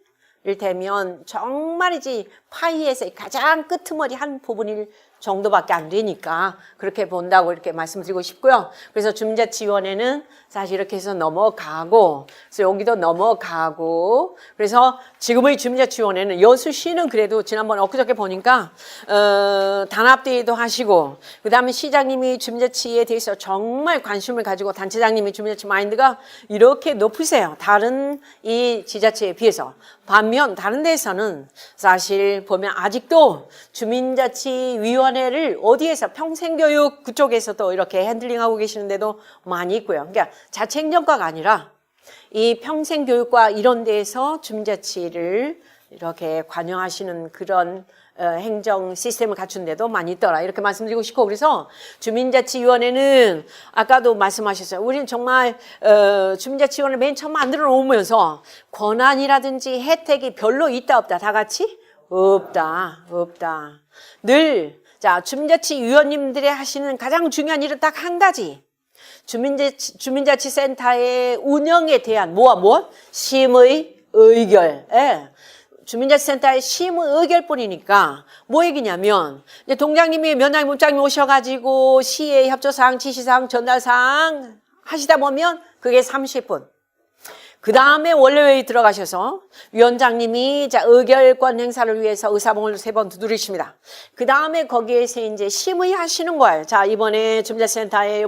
이를테면 정말이지 파이에서 가장 끄트머리 한 부분일 정도밖에 안 되니까 그렇게 본다고 이렇게 말씀드리고 싶고요. 그래서 주민자치위원회는 사실 이렇게 해서 넘어가고 그래서 여기도 넘어가고 그래서 지금의 주민자치위원회는 여수시는 그래도 지난번에 엊그저께 보니까 단합대회도 하시고 그 다음에 시장님이 주민자치에 대해서 정말 관심을 가지고 단체장님이 주민자치 마인드가 이렇게 높으세요. 다른 이 지자체에 비해서. 반면 다른 데에서는 사실 보면 아직도 주민자치위원회를 어디에서 평생교육 그쪽에서도 이렇게 핸들링하고 계시는데도 많이 있고요. 그러니까 자치행정과가 아니라 이 평생교육과 이런 데에서 주민자치를 이렇게 관여하시는 그런 행정 시스템을 갖춘 데도 많이 있더라. 이렇게 말씀드리고 싶고 그래서 주민자치위원회는 아까도 말씀하셨어요. 우리는 정말 주민자치위원회를 맨 처음 만들어 놓으면서 권한이라든지 혜택이 별로 있다 없다 다 같이? 없다. 늘 주민자치위원님들이 하시는 가장 중요한 일은 딱 한 가지. 주민자치센터의 운영에 대한 심의 의결. 주민자치센터의 심의 의결뿐이니까 뭐 얘기냐면 이제 동장님이 면장님 문장님 오셔가지고 시의 협조사항, 지시사항, 전달사항 하시다 보면 그게 30분. 그 다음에 원래회의 들어가셔서 위원장님이 의결권 행사를 위해서 의사봉을 3번 두드리십니다. 그 다음에 거기에서 이제 심의하시는 거예요. 이번에 주민자치센터에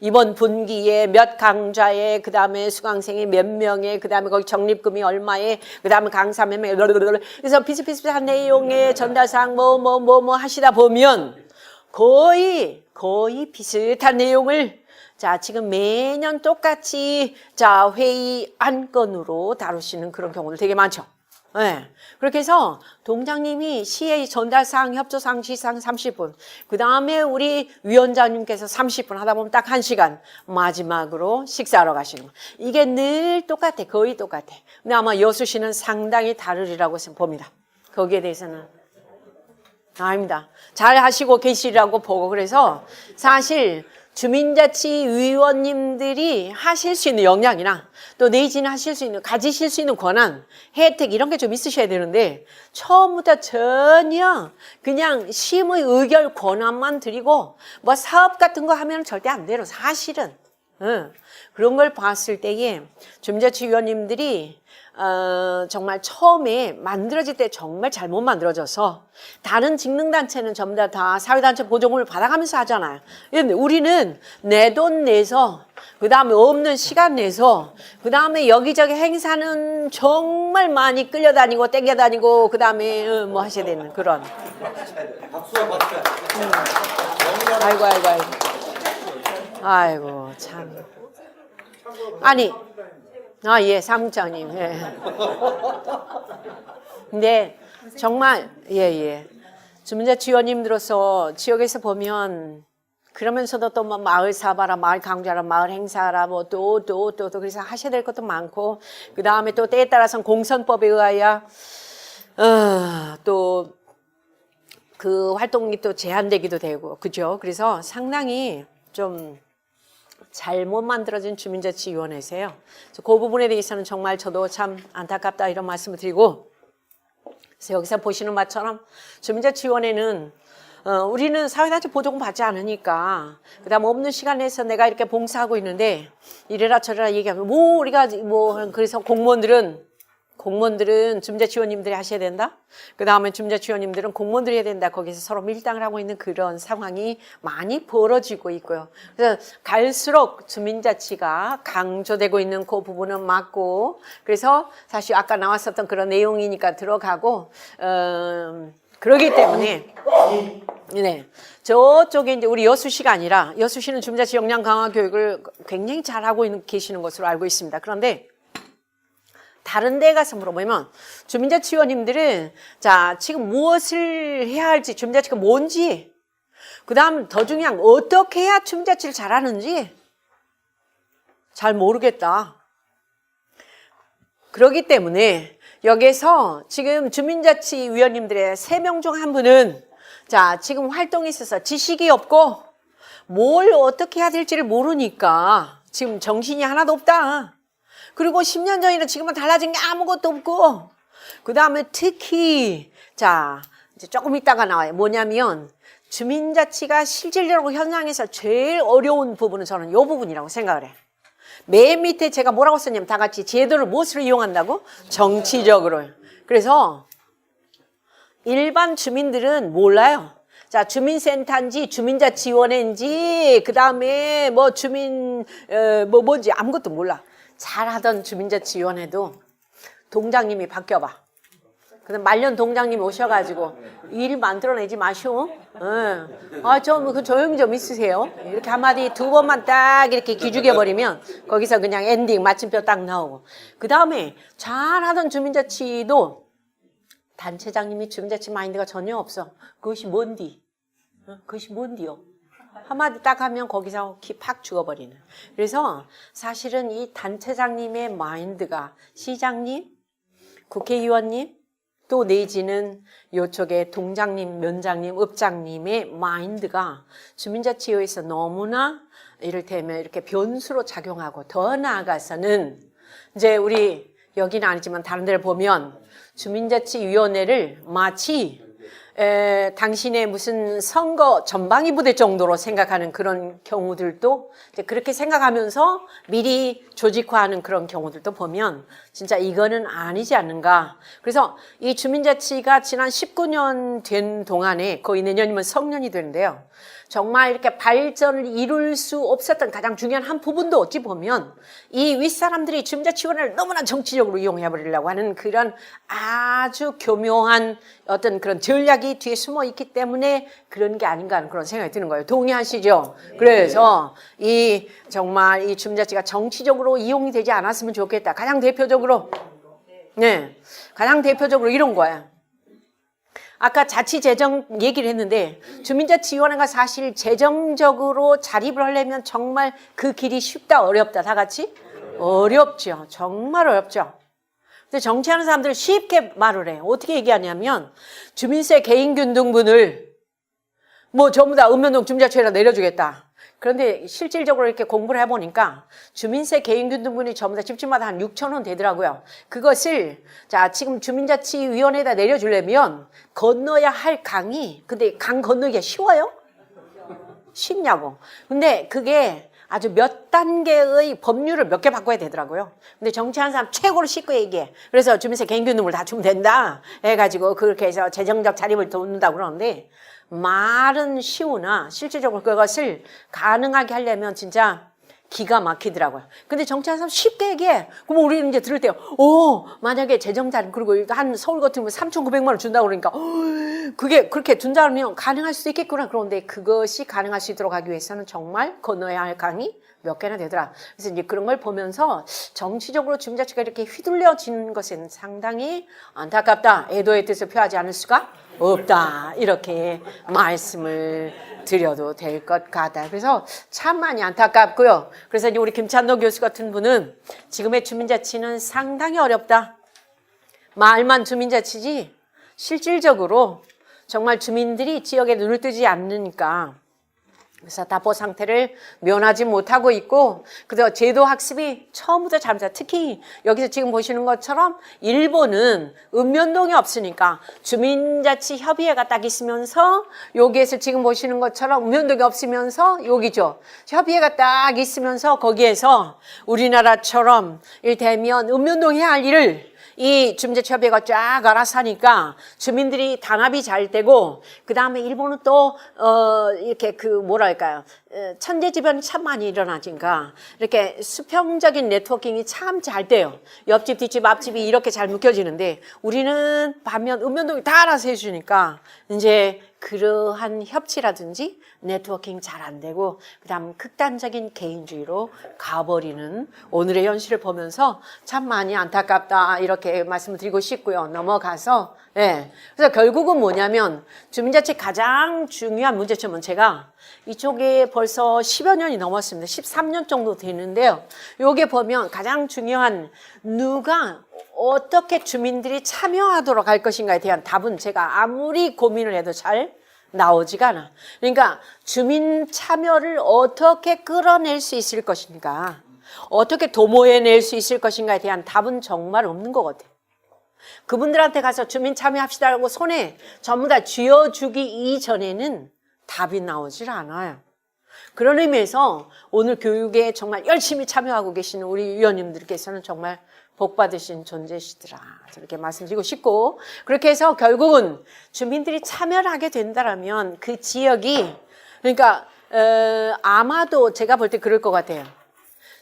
이번 분기에 몇 강좌에 그 다음에 수강생이 몇 명에 그 다음에 거기 적립금이 얼마에 그 다음에 강사 몇 명에 그래서 비슷비슷한 내용의 전달사항 뭐 하시다 보면 거의 비슷한 내용을 지금 매년 똑같이 회의 안건으로 다루시는 그런 경우들 되게 많죠. 네. 그렇게 해서 동장님이 시의 전달사항, 협조사항, 지시사항 30분, 그 다음에 우리 위원장님께서 30분 하다 보면 딱 1시간, 마지막으로 식사하러 가시는 거. 이게 늘 똑같아. 거의 똑같아. 근데 아마 여수시는 상당히 다르리라고 봅니다. 거기에 대해서는. 아닙니다. 잘 하시고 계시리라고 보고 그래서 사실 주민자치위원님들이 하실 수 있는 역량이나 또 내지는 가지실 수 있는 권한, 혜택 이런 게 좀 있으셔야 되는데 처음부터 전혀 그냥 심의 의결 권한만 드리고 뭐 사업 같은 거 하면 절대 안 돼요. 사실은. 그런 걸 봤을 때에 주민자치위원님들이 정말 처음에 만들어질 때 정말 잘못 만들어져서 다른 직능단체는 전부 다 사회단체 보조금을 받아가면서 하잖아요. 근데 우리는 내 돈 내서 그 다음에 없는 시간 내서 그 다음에 여기저기 행사는 정말 많이 끌려다니고 땡겨다니고 그 다음에 뭐 하셔야 되는 그런 박수와 박수. 아이고 아이고 참 아니 예, 사무장님. 예. 근데 정말 예. 주민자치위원님들로서 지역에서 보면 그러면서도 또 뭐 마을 사바라, 마을 강좌라, 마을 행사라 뭐 또 그래서 하셔야 될 것도 많고 그 다음에 또 때에 따라서는 공선법에 의하여 또 그 활동이 또 제한되기도 되고 그죠? 그래서 상당히 좀 잘못 만들어진 주민자치위원회세요. 그 부분에 대해서는 정말 저도 참 안타깝다 이런 말씀을 드리고 그래서 여기서 보시는 바처럼 주민자치위원회는 우리는 사회단체 보조금 받지 않으니까 그 다음 없는 시간 내서 내가 이렇게 봉사하고 있는데 이래라 저래라 얘기하면 뭐 우리가 뭐 그래서 공무원들은 주민자치위원님들이 하셔야 된다. 그 다음에 주민자치위원님들은 공무원들이 해야 된다. 거기서 서로 밀당을 하고 있는 그런 상황이 많이 벌어지고 있고요. 그래서 갈수록 주민자치가 강조되고 있는 그 부분은 맞고 그래서 사실 아까 나왔었던 그런 내용이니까 들어가고 그러기 때문에 네 저쪽에 이제 우리 여수시가 아니라 여수시는 주민자치 역량 강화 교육을 굉장히 잘하고 계시는 것으로 알고 있습니다. 그런데 다른 데 가서 물어보면 주민자치위원님들은 자 지금 무엇을 해야 할지 주민자치가 뭔지 그 다음 더 중요한 어떻게 해야 주민자치를 잘하는지 잘 모르겠다. 그렇기 때문에 여기서 지금 주민자치위원님들의 3명 중 한 분은 자 지금 활동에 있어서 지식이 없고 뭘 어떻게 해야 될지를 모르니까 지금 정신이 하나도 없다. 그리고 10년 전이나 지금은 달라진 게 아무것도 없고 그 다음에 특히 자 이제 조금 있다가 나와요. 뭐냐면 주민자치가 실질적으로 현장에서 제일 어려운 부분은 저는 이 부분이라고 생각을 해요. 맨 밑에 제가 뭐라고 썼냐면 다 같이 제도를 무엇으로 이용한다고? 정치적으로요. 그래서 일반 주민들은 몰라요. 자, 주민센터인지 주민자치위원회인지 그 다음에 뭐 뭔지 아무것도 몰라. 잘하던 주민자치위원회도 동장님이 바뀌어봐. 근데 말년 동장님이 오셔가지고 일 만들어내지 마시오. 좀 조용히 좀 있으세요. 이렇게 한마디 2번만 딱 이렇게 기죽여버리면 거기서 그냥 엔딩 마침표 딱 나오고. 그 다음에 잘하던 주민자치도 단체장님이 주민자치 마인드가 전혀 없어. 그것이 뭔디? 그것이 뭔디요? 한마디 딱 하면 거기서 키 팍 죽어버리는. 그래서 사실은 이 단체장님의 마인드가 시장님, 국회의원님, 또 내지는 요쪽에 동장님, 면장님, 읍장님의 마인드가 주민자치회에서 너무나 이를테면 이렇게 변수로 작용하고 더 나아가서는 이제 우리 여기는 아니지만 다른 데를 보면 주민자치위원회를 마치 당신의 무슨 선거 전방위 부대 정도로 생각하는 그런 경우들도 이제 그렇게 생각하면서 미리 조직화하는 그런 경우들도 보면 진짜 이거는 아니지 않는가. 그래서 이 주민자치가 지난 19년 된 동안에 거의 내년이면 성년이 되는데요. 정말 이렇게 발전을 이룰 수 없었던 가장 중요한 한 부분도 어찌 보면 이 윗사람들이 주민자치위원회를 너무나 정치적으로 이용해버리려고 하는 그런 아주 교묘한 어떤 그런 전략이 뒤에 숨어 있기 때문에 그런 게 아닌가 하는 그런 생각이 드는 거예요. 동의하시죠? 그래서 이 정말 이 주민자치가 정치적으로 이용이 되지 않았으면 좋겠다. 가장 대표적으로 이런 거야. 아까 자치재정 얘기를 했는데 주민자치위원회가 사실 재정적으로 자립을 하려면 정말 그 길이 쉽다 어렵다 다 같이? 어렵죠. 정말 어렵죠. 근데 정치하는 사람들은 쉽게 말을 해. 어떻게 얘기하냐면 주민세 개인균등분을 뭐 전부 다 읍면동 주민자치회에다 내려주겠다. 그런데 실질적으로 이렇게 공부를 해보니까 주민세 개인균등분이 전부 다 집집마다 한 6,000원 되더라고요. 그것을 자 지금 주민자치위원회에다 내려주려면 건너야 할 강이 근데 강 건너기가 쉬워요? 쉽냐고. 근데 그게 아주 몇 단계의 법률을 몇 개 바꿔야 되더라고요. 근데 정치하는 사람 최고로 쉽게 얘기해. 그래서 주민세 개인기금을 다 주면 된다 해가지고 그렇게 해서 재정적 자립을 돕는다고 그러는데 말은 쉬우나 실질적으로 그것을 가능하게 하려면 진짜 기가 막히더라고요. 근데 정치하는 사람 쉽게 얘기해. 그럼 우리는 이제 들을 때요. 만약에 재정자립 그리고 한 서울 같은 경우 3,900만 원 준다고 그러니까 그게 그렇게 준다면 가능할 수도 있겠구나. 그런데 그것이 가능할 수 있도록 하기 위해서는 정말 건너야 할 강이 몇 개나 되더라. 그래서 이제 그런 걸 보면서 정치적으로 주민자치가 이렇게 휘둘려지는 것은 상당히 안타깝다. 애도의 뜻을 표하지 않을 수가 없다. 이렇게 말씀을 드려도 될 것 같다. 그래서 참 많이 안타깝고요. 그래서 이제 우리 김찬도 교수 같은 분은 지금의 주민자치는 상당히 어렵다. 말만 주민자치지 실질적으로 정말 주민들이 지역에 눈을 뜨지 않으니까 그래서 답보 상태를 면하지 못하고 있고 그래서 제도 학습이 처음부터 잘못해요. 특히 여기서 지금 보시는 것처럼 일본은 읍면동이 없으니까 주민자치협의회가 딱 있으면서 여기에서 지금 보시는 것처럼 읍면동이 없으면서 여기죠. 협의회가 딱 있으면서 거기에서 우리나라처럼 이를테면 읍면동이 해야 할 일을 이 주민자치협의회가 쫙 알아서 하니까 주민들이 단합이 잘 되고 그 다음에 일본은 또 이렇게 뭐랄까요 천재지변이 참 많이 일어나니까 이렇게 수평적인 네트워킹이 참 잘 돼요. 옆집 뒷집 앞집이 이렇게 잘 묶여지는데 우리는 반면 읍면동이 다 알아서 해주니까 이제 그러한 협치라든지 네트워킹 잘 안 되고 그다음 극단적인 개인주의로 가버리는 오늘의 현실을 보면서 참 많이 안타깝다 이렇게 말씀을 드리고 싶고요. 넘어가서 그래서 결국은 뭐냐면 주민자치 가장 중요한 문제점은 제가 이쪽에 벌써 10여 년이 넘었습니다. 13년 정도 되는데요. 요게 보면 가장 중요한 누가 어떻게 주민들이 참여하도록 할 것인가에 대한 답은 제가 아무리 고민을 해도 잘 나오지가 않아. 그러니까 주민 참여를 어떻게 끌어낼 수 있을 것인가, 어떻게 도모해낼 수 있을 것인가에 대한 답은 정말 없는 것 같아요. 그분들한테 가서 주민 참여합시다라고 손에 전부 다 쥐어주기 이전에는 답이 나오질 않아요. 그런 의미에서 오늘 교육에 정말 열심히 참여하고 계시는 우리 위원님들께서는 정말 복 받으신 존재시더라. 저렇게 말씀드리고 싶고 그렇게 해서 결국은 주민들이 참여를 하게 된다라면 그 지역이 그러니까 아마도 제가 볼 때 그럴 것 같아요.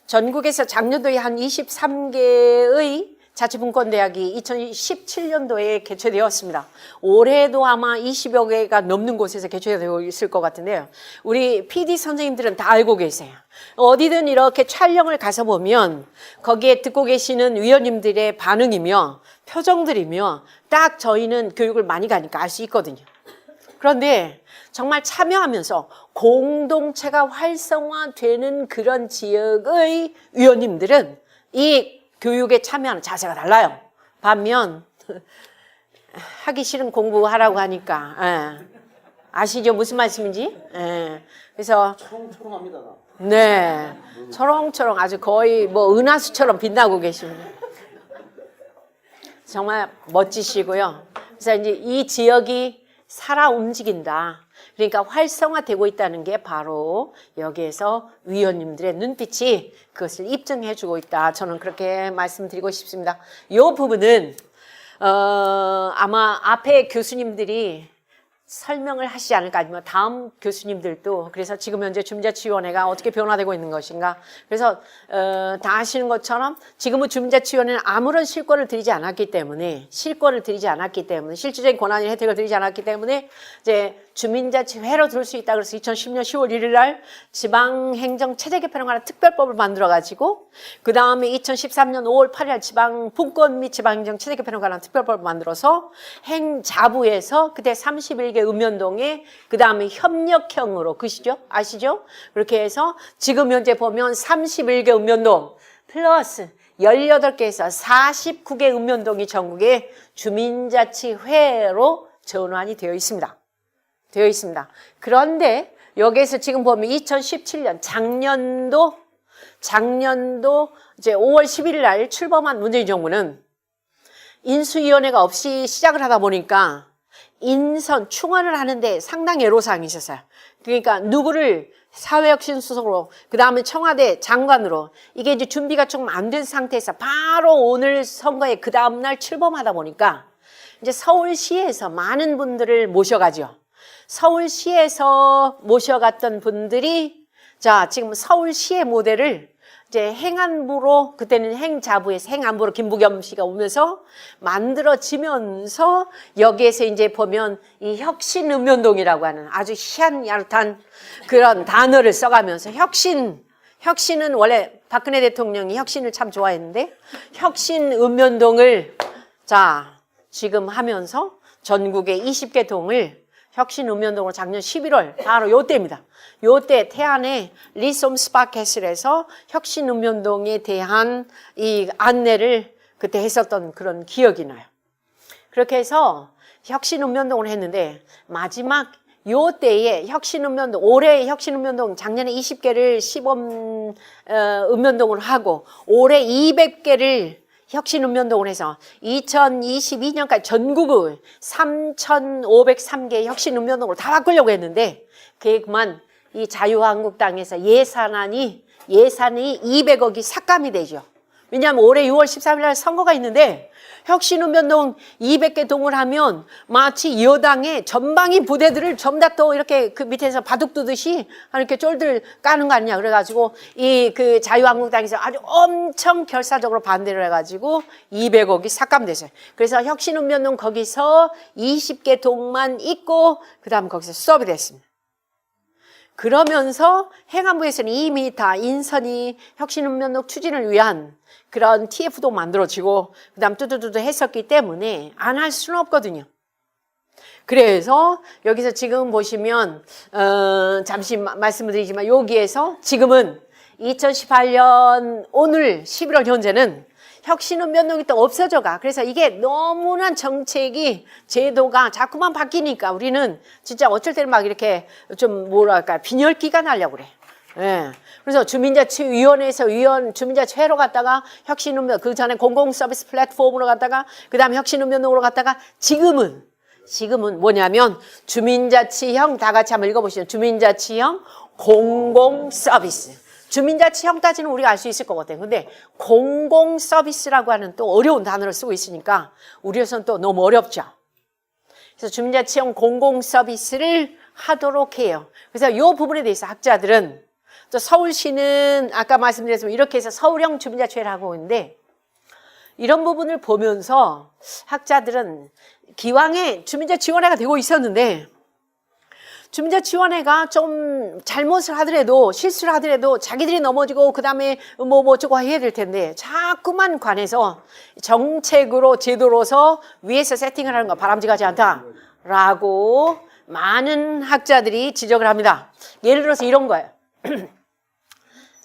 전국에서 작년도에 한 23개의 자치분권대학이 2017년도에 개최되었습니다. 올해도 아마 20여 개가 넘는 곳에서 개최되어 있을 것 같은데요. 우리 PD 선생님들은 다 알고 계세요. 어디든 이렇게 촬영을 가서 보면 거기에 듣고 계시는 위원님들의 반응이며 표정들이며 딱 저희는 교육을 많이 가니까 알 수 있거든요. 그런데 정말 참여하면서 공동체가 활성화되는 그런 지역의 위원님들은 이 교육에 참여하는 자세가 달라요. 반면 하기 싫은 공부하라고 하니까 아시죠? 무슨 말씀인지? 그래서 초롱초롱합니다. 네, 초롱초롱 아주 거의 뭐 은하수처럼 빛나고 계십니다. 정말 멋지시고요. 그래서 이제 이 지역이 살아 움직인다. 그러니까 활성화되고 있다는 게 바로 여기에서 위원님들의 눈빛이 그것을 입증해주고 있다. 저는 그렇게 말씀드리고 싶습니다. 이 부분은 아마 앞에 교수님들이 설명을 하시지 않을까 아니면 다음 교수님들도 그래서 지금 현재 주민자치위원회가 어떻게 변화되고 있는 것인가 그래서 다 아시는 것처럼 지금은 주민자치위원회는 아무런 실권을 드리지 않았기 때문에 실질적인 권한의 혜택을 드리지 않았기 때문에 이제 주민자치회로 들을 수 있다 그래서 2010년 10월 1일 날 지방행정체제 개편에 관한 특별법을 만들어 가지고 그 다음에 2013년 5월 8일 날 지방분권 및 지방행정체제 개편에 관한 특별법을 만들어서 행자부에서 그때 31개 읍면동에 그 다음에 협력형으로 그시죠? 아시죠? 그렇게 해서 지금 현재 보면 31개 읍면동 플러스 18개에서 49개 읍면동이 전국에 주민자치회로 전환이 되어 있습니다. 그런데 여기에서 지금 보면 2017년 작년도 이제 5월 11일 날 출범한 문재인 정부는 인수위원회가 없이 시작을 하다 보니까 충원을 하는데 상당히 애로사항이 있었어요. 그러니까 누구를 사회혁신수석으로, 그 다음에 청와대 장관으로, 이게 이제 준비가 조금 안 된 상태에서 바로 오늘 선거에 그 다음날 출범하다 보니까 이제 서울시에서 많은 분들을 모셔가죠. 서울시에서 모셔갔던 분들이, 자, 지금 서울시의 모델을 이제 행안부로, 그때는 행자부에서 행안부로 김부겸 씨가 오면서 만들어지면서 여기에서 이제 보면 이 혁신읍면동이라고 하는 아주 희한야릇한 그런 단어를 써가면서 혁신은 원래 박근혜 대통령이 혁신을 참 좋아했는데 혁신읍면동을 자, 지금 하면서 전국의 20개 동을 혁신읍면동으로 작년 11월 바로 요때입니다. 요때 태안의 리솜스파캐슬에서 혁신읍면동에 대한 이 안내를 그때 했었던 그런 기억이 나요. 그렇게 해서 혁신읍면동을 했는데 마지막 요때에 혁신읍면동, 올해 혁신읍면동 작년에 20개를 시범 읍면동을 하고 올해 200개를 혁신읍면동을 해서 2022년까지 전국을 3,503개 혁신읍면동으로 다 바꾸려고 했는데 그게 그만 이 자유한국당에서 예산이 200억이 삭감이 되죠. 왜냐하면 올해 6월 13일 날 선거가 있는데 혁신읍면동 200개 동을 하면 마치 여당의 전방위 부대들을 전부 다 또 이렇게 그 밑에서 바둑 두듯이 이렇게 쫄들 까는 거 아니냐. 그래가지고 이 그 자유한국당에서 아주 엄청 결사적으로 반대를 해가지고 200억이 삭감됐어요. 그래서 혁신읍면동 거기서 20개 동만 있고 그 다음 거기서 수업이 됐습니다. 그러면서 행안부에서는 이미 다 인선이 혁신읍면동 추진을 위한 그런 TF도 만들어지고 그 다음 뚜두두두 했었기 때문에 안 할 수는 없거든요. 그래서 여기서 지금 보시면 잠시 말씀을 드리지만 여기에서 지금은 2018년 오늘 11월 현재는 혁신읍면동이 또 없어져가. 그래서 이게 너무나 정책이 제도가 자꾸만 바뀌니까 우리는 진짜 어쩔 때는 막 이렇게 좀 뭐랄까 빈혈기가 나려고 그래. 예. 그래서 주민자치위원회에서 주민자치회로 갔다가 혁신읍면, 그 전에 공공서비스 플랫폼으로 갔다가 그 다음에 혁신읍면동으로 갔다가 지금은 뭐냐면 주민자치형, 다 같이 한번 읽어보시죠. 주민자치형 공공서비스. 주민자치형 따지는 우리가 알 수 있을 것 같아요. 근데 공공서비스라고 하는 또 어려운 단어를 쓰고 있으니까 우리에서는 또 너무 어렵죠. 그래서 주민자치형 공공서비스를 하도록 해요. 그래서 이 부분에 대해서 학자들은 또 서울시는 아까 말씀드렸지만 이렇게 해서 서울형 주민자치회를 하고 있는데 이런 부분을 보면서 학자들은 기왕에 주민자치원회가 되고 있었는데 주민자치원회가 좀 잘못을 하더라도 실수를 하더라도 자기들이 넘어지고 그 다음에 뭐 어쩌고 해야 될 텐데 자꾸만 관해서 정책으로 제도로서 위에서 세팅을 하는 거 바람직하지 않다라고 많은 학자들이 지적을 합니다. 예를 들어서 이런 거예요.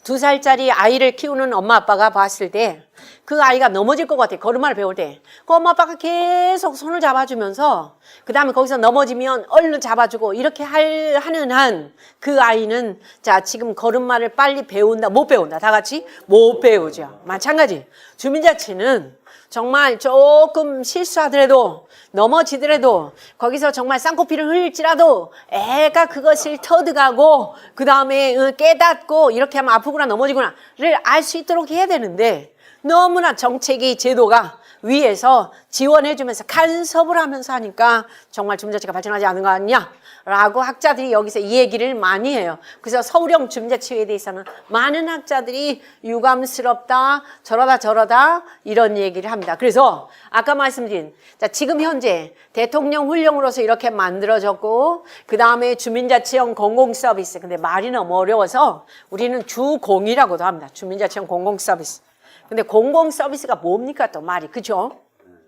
2살짜리 아이를 키우는 엄마 아빠가 봤을 때 그 아이가 넘어질 것 같아. 걸음마를 배울 때. 그 엄마 아빠가 계속 손을 잡아주면서 그 다음에 거기서 넘어지면 얼른 잡아주고 이렇게 하는 한 그 아이는 자 지금 걸음마를 빨리 배운다 못 배운다. 다 같이 못 배우죠. 마찬가지 주민자치는 정말 조금 실수하더라도 넘어지더라도 거기서 정말 쌍코피를 흘릴지라도 애가 그것을 터득하고 그 다음에 깨닫고 이렇게 하면 아프구나 넘어지구나를 알 수 있도록 해야 되는데 너무나 정책이 제도가 위에서 지원해주면서 간섭을 하면서 하니까 정말 주민자치가 발전하지 않은 거 아니냐라고 학자들이 여기서 이 얘기를 많이 해요. 그래서 서울형 주민자치회에 대해서는 많은 학자들이 유감스럽다 저러다 이런 얘기를 합니다. 그래서 아까 말씀드린 자 지금 현재 대통령 훈령으로서 이렇게 만들어졌고 그 다음에 주민자치형 공공서비스 근데 말이 너무 어려워서 우리는 주공이라고도 합니다. 주민자치형 공공서비스. 근데 공공서비스가 뭡니까 또 말이 그죠?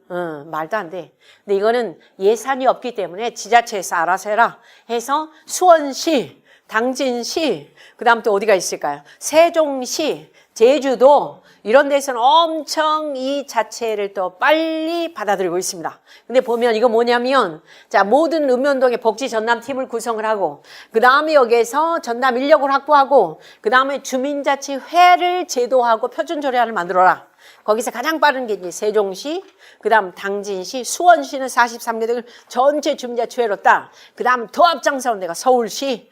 말도 안 돼. 근데 이거는 예산이 없기 때문에 지자체에서 알아서 해라 해서 수원시, 당진시, 그 다음 또 어디가 있을까요? 세종시, 제주도 이런 데서는 엄청 이 자체를 또 빨리 받아들이고 있습니다. 근데 보면 이거 뭐냐면 자 모든 읍면동의 복지 전담팀을 구성을 하고 그 다음에 여기에서 전담 인력을 확보하고 그 다음에 주민자치회를 제도하고 표준조례안을 만들어라. 거기서 가장 빠른 게 이제 세종시, 그 다음 당진시, 수원시는 43개 등을 전체 주민자치회로 따. 그 다음 더 앞장서는 데가 서울시.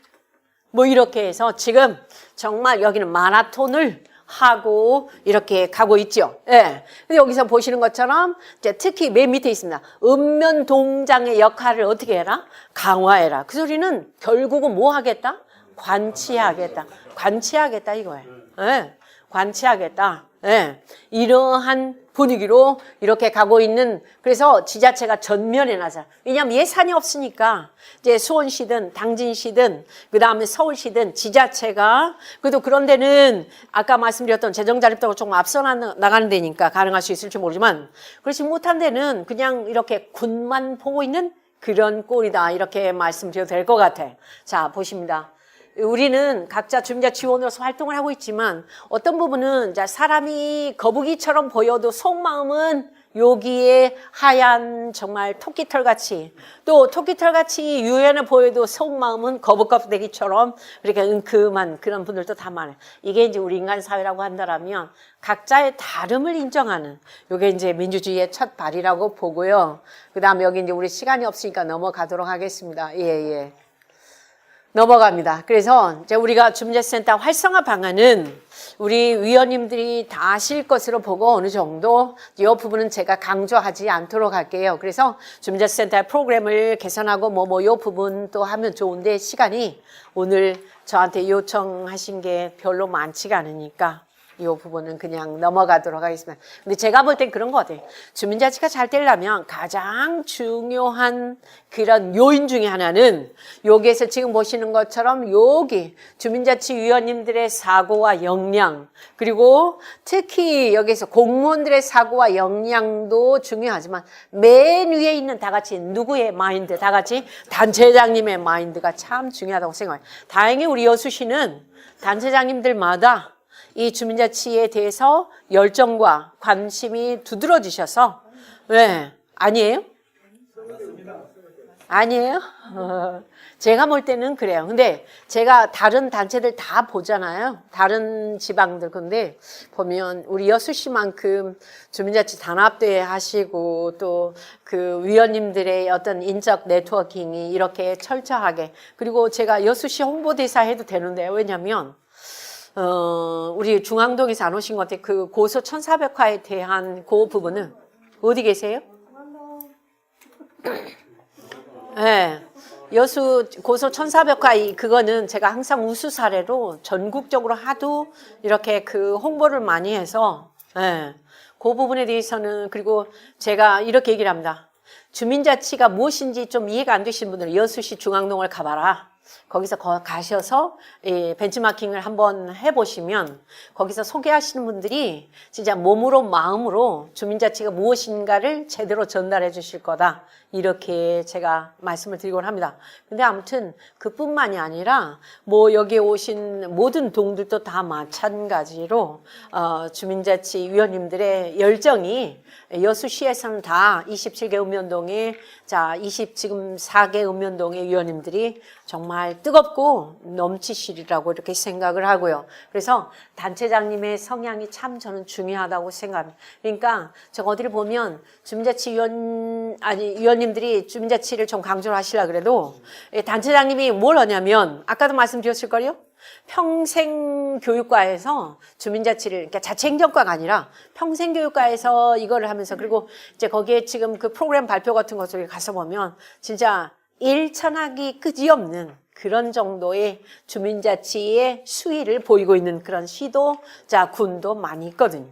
뭐 이렇게 해서 지금 정말 여기는 마라톤을 하고 이렇게 가고 있죠. 예. 근데 여기서 보시는 것처럼 이제 특히 맨 밑에 있습니다. 읍면동장의 역할을 어떻게 해라? 강화해라. 그 소리는 결국은 뭐 하겠다? 관치하겠다. 관치하겠다 이거예요. 예. 관치하겠다. 예. 이러한 분위기로 이렇게 가고 있는, 그래서 지자체가 전면에 나서, 왜냐하면 예산이 없으니까 이제 수원시든 당진시든 그 다음에 서울시든 지자체가, 그래도 그런 데는 아까 말씀드렸던 재정자립도가 조금 앞서 나가는 데니까 가능할 수 있을지 모르지만, 그렇지 못한 데는 그냥 이렇게 군만 보고 있는 그런 꼴이다, 이렇게 말씀드려도 될 것 같아. 자, 보십니다. 우리는 각자 주민자 지원으로서 활동을 하고 있지만 어떤 부분은 사람이 거북이처럼 보여도 속마음은 여기에 하얀 정말 토끼털같이, 또 토끼털같이 유연해 보여도 속마음은 거북껍데기처럼 그렇게 은큼한 그런 분들도 다 많아요. 이게 이제 우리 인간 사회라고 한다면 각자의 다름을 인정하는, 이게 이제 민주주의의 첫 발이라고 보고요. 그 다음에 여기 이제 우리 시간이 없으니까 넘어가도록 하겠습니다. 예. 넘어갑니다. 그래서 이제 우리가 주민자치센터 활성화 방안은 우리 위원님들이 다 아실 것으로 보고 어느 정도 이 부분은 제가 강조하지 않도록 할게요. 그래서 주민자치센터 프로그램을 개선하고 이 부분 또 하면 좋은데 시간이 오늘 저한테 요청하신 게 별로 많지가 않으니까 이 부분은 그냥 넘어가도록 하겠습니다. 근데 제가 볼 땐 그런 것 같아요. 주민자치가 잘 되려면 가장 중요한 그런 요인 중에 하나는 여기에서 지금 보시는 것처럼 여기 주민자치위원님들의 사고와 역량, 그리고 특히 여기서 공무원들의 사고와 역량도 중요하지만 맨 위에 있는 다 같이 누구의 마인드, 다 같이 단체장님의 마인드가 참 중요하다고 생각해요. 다행히 우리 여수시는 단체장님들마다 이 주민자치에 대해서 열정과 관심이 두드러지셔서, 네, 아니에요? 아니에요? 제가 볼 때는 그래요. 근데 제가 다른 단체들 다 보잖아요. 다른 지방들. 근데 보면 우리 여수시만큼 주민자치 단합대회 하시고 또 그 위원님들의 어떤 인적 네트워킹이 이렇게 철저하게, 그리고 제가 여수시 홍보대사 해도 되는데요. 왜냐면 우리 중앙동에서 안 오신 것 같아요. 그 고소 1400화에 대한 그 부분은 어디 계세요? 네. 여수 고소 1400화 그거는 제가 항상 우수 사례로 전국적으로 하도 이렇게 그 홍보를 많이 해서, 네. 그 부분에 대해서는, 그리고 제가 이렇게 얘기를 합니다. 주민자치가 무엇인지 좀 이해가 안 되시는 분들은 여수시 중앙동을 가봐라. 거기서 가셔서 벤치마킹을 한번 해보시면 거기서 소개하시는 분들이 진짜 몸으로 마음으로 주민자치가 무엇인가를 제대로 전달해 주실 거다, 이렇게 제가 말씀을 드리곤 합니다. 근데 아무튼 그뿐만이 아니라 여기에 오신 모든 동들도 다 마찬가지로 주민자치 위원님들의 열정이 여수시에서는 다 27개 읍면동에 지금 4개 읍면동의 위원님들이 정말 뜨겁고 넘치시리라고 이렇게 생각을 하고요. 그래서 단체장님의 성향이 참 저는 중요하다고 생각합니다. 그러니까 제가 어디를 보면 위원님들이 주민자치를 좀 강조를 하시려고 그래도 단체장님이 뭘 하냐면 아까도 말씀드렸을걸요? 평생교육과에서 주민자치를, 그러니까 자체행정과가 아니라 평생교육과에서 이거를 하면서, 그리고 이제 거기에 지금 그 프로그램 발표 같은 것을 가서 보면 진짜 일천하기 끝이 없는 그런 정도의 주민자치의 수위를 보이고 있는 그런 시도, 군도 많이 있거든요.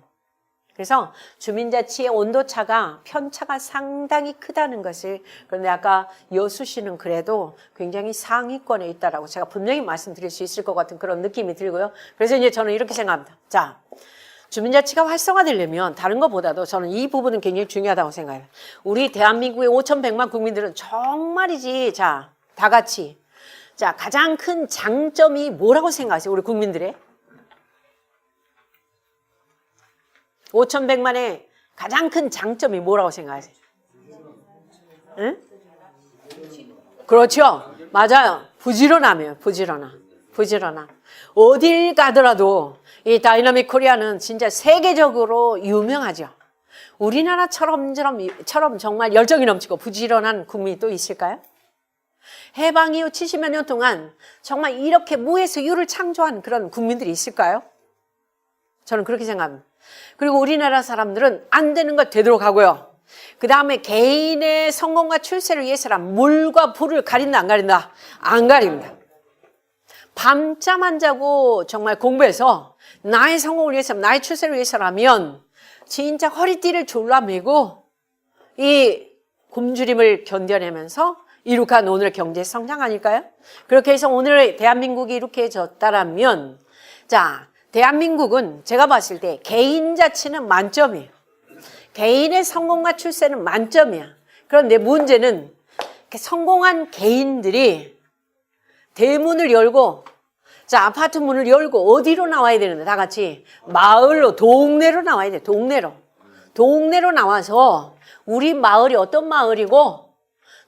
그래서 주민자치의 온도차가, 편차가 상당히 크다는 것을, 그런데 아까 여수시는 그래도 굉장히 상위권에 있다라고 제가 분명히 말씀드릴 수 있을 것 같은 그런 느낌이 들고요. 그래서 이제 저는 이렇게 생각합니다. 주민자치가 활성화되려면 다른 것보다도 저는 이 부분은 굉장히 중요하다고 생각해요. 우리 대한민국의 5,100만 국민들은 정말이지, 다 같이. 가장 큰 장점이 뭐라고 생각하세요? 우리 국민들의? 5,100만의 가장 큰 장점이 뭐라고 생각하세요? 응? 그렇죠. 맞아요. 부지런함이에요. 부지런함. 어딜 가더라도 이 다이나믹 코리아는 진짜 세계적으로 유명하죠. 우리나라처럼 정말 열정이 넘치고 부지런한 국민이 또 있을까요? 해방 이후 70여 년 동안 정말 이렇게 무에서 유를 창조한 그런 국민들이 있을까요? 저는 그렇게 생각합니다. 그리고 우리나라 사람들은 안 되는 것 되도록 하고요. 그 다음에 개인의 성공과 출세를 위해서란 물과 불을 가린다 안 가린다? 안 가립니다. 밤잠 안 자고 정말 공부해서 나의 성공을 위해서 나의 출세를 위해서라면 진짜 허리띠를 졸라매고 이 굶주림을 견뎌내면서 이룩한 오늘의 경제 성장 아닐까요? 그렇게 해서 오늘 대한민국이 이룩해졌다라면 자 대한민국은 제가 봤을 때 개인 자치는 만점이에요. 개인의 성공과 출세는 만점이야. 그런데 문제는 성공한 개인들이 대문을 열고 자 아파트 문을 열고 어디로 나와야 되는데 다 같이 마을로 동네로 나와야 돼. 동네로 나와서 우리 마을이 어떤 마을이고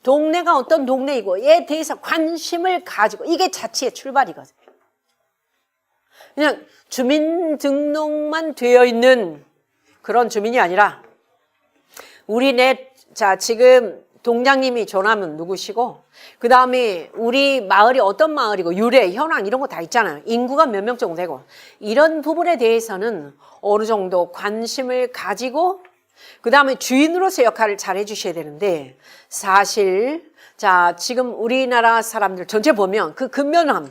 동네가 어떤 동네이고에 대해서 관심을 가지고 이게 자치의 출발이거든요. 그냥 주민등록만 되어 있는 그런 주민이 아니라 자 지금 동장님이 전화하면 누구시고 그 다음에 우리 마을이 어떤 마을이고 유래, 현황 이런 거 다 있잖아요. 인구가 몇 명 정도 되고 이런 부분에 대해서는 어느 정도 관심을 가지고 그 다음에 주인으로서 역할을 잘 해주셔야 되는데 사실 자 지금 우리나라 사람들 전체 보면 그 근면함,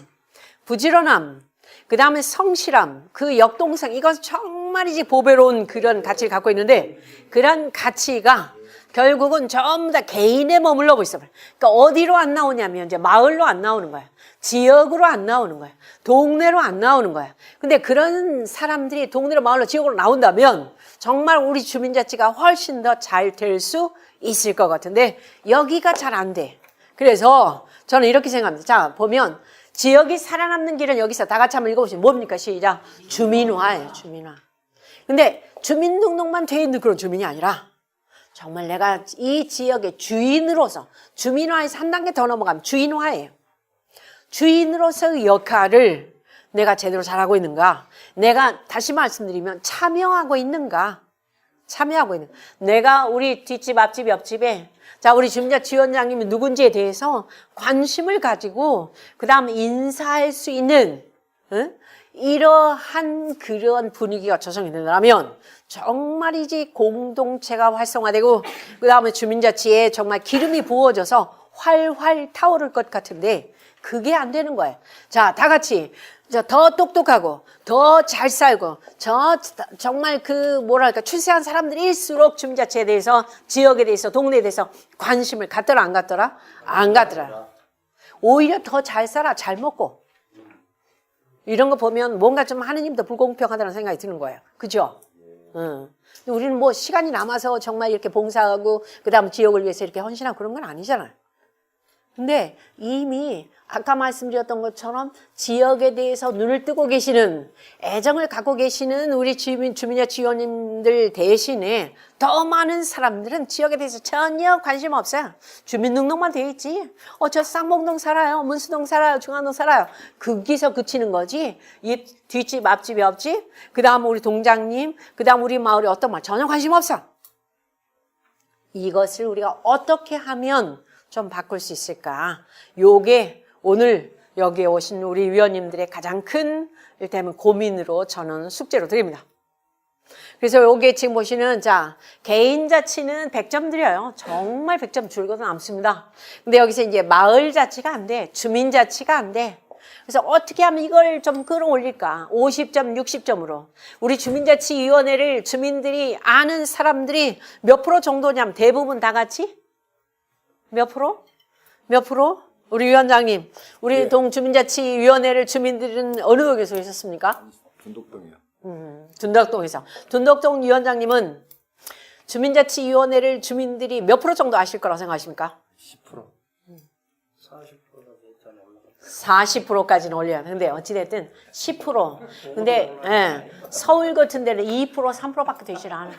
부지런함 그 다음에 성실함, 그 역동성 이건 정말이지 보배로운 그런 가치를 갖고 있는데 그런 가치가 결국은 전부 다 개인에 머물러 있어요. 그러니까 어디로 안 나오냐면 이제 마을로 안 나오는 거야. 지역으로 안 나오는 거야. 동네로 안 나오는 거야. 근데 그런 사람들이 동네로 마을로 지역으로 나온다면 정말 우리 주민자치가 훨씬 더 잘 될 수 있을 것 같은데 여기가 잘 안 돼. 그래서 저는 이렇게 생각합니다. 자 보면 지역이 살아남는 길은 여기서 다 같이 한번 읽어보시면 뭡니까? 시작. 주민화예요. 주민화. 근데 주민등록만 돼 있는 그런 주민이 아니라 정말 내가 이 지역의 주인으로서 주민화에서 한 단계 더 넘어가면 주인화예요. 주인으로서의 역할을 내가 제대로 잘하고 있는가? 내가 다시 말씀드리면 참여하고 있는가? 내가 우리 뒷집, 앞집, 옆집에 자 우리 주민자치위원장님이 누군지에 대해서 관심을 가지고 그 다음에 인사할 수 있는 이러한 그런 분위기가 조성이 된다면 정말이지 공동체가 활성화되고 그 다음에 주민자치에 정말 기름이 부어져서 활활 타오를 것 같은데 그게 안 되는 거예요. 자, 다 같이 더 똑똑하고 더 잘 살고 정말 그 뭐랄까 출세한 사람들일수록 주민자치에 대해서 지역에 대해서 동네에 대해서 관심을 갖더라 안 갖더라? 안 갖더라. 오히려 더 잘 살아 잘 먹고 이런 거 보면 뭔가 좀 하느님도 불공평하다는 생각이 드는 거예요. 그죠? 근데 우리는 뭐 시간이 남아서 정말 이렇게 봉사하고 그 다음 지역을 위해서 이렇게 헌신하고 그런 건 아니잖아요. 근데 이미 아까 말씀드렸던 것처럼 지역에 대해서 눈을 뜨고 계시는 애정을 갖고 계시는 우리 주민자치위원님들 대신에 더 많은 사람들은 지역에 대해서 전혀 관심 없어요. 주민등록만 돼 있지. 저 쌍봉동 살아요. 문수동 살아요. 중앙동 살아요. 거기서 그치는 거지. 이 뒷집, 앞집, 옆집, 그 다음 우리 동장님, 그 다음 우리 마을이 어떤 마을 전혀 관심 없어. 이것을 우리가 어떻게 하면 좀 바꿀 수 있을까? 요게 오늘 여기에 오신 우리 위원님들의 가장 큰 일테면 고민으로 저는 숙제로 드립니다. 그래서 여기에 지금 보시는 자 개인 자치는 100점 드려요. 정말 100점 줄거도 남습니다. 근데 여기서 이제 마을 자치가 안 돼. 주민 자치가 안 돼. 그래서 어떻게 하면 이걸 좀 끌어올릴까? 50점, 60점으로. 우리 주민자치위원회를 주민들이 아는 사람들이 몇 프로 정도냐면 대부분 다 같이? 몇 프로? 몇 프로? 우리 위원장님, 우리 네. 동주민자치위원회를 주민들은 어느 동에서 계셨습니까? 분독동이요. 둔덕동에서. 둔덕동 위원장님은 주민자치위원회를 주민들이 몇 프로 정도 아실 거라고 생각하십니까? 10%. 40%까지 40%까지는 올려야 돼. 근데 어찌됐든 10%. 근데 예, 서울 같은 데는 2%, 3%밖에 되질 않아.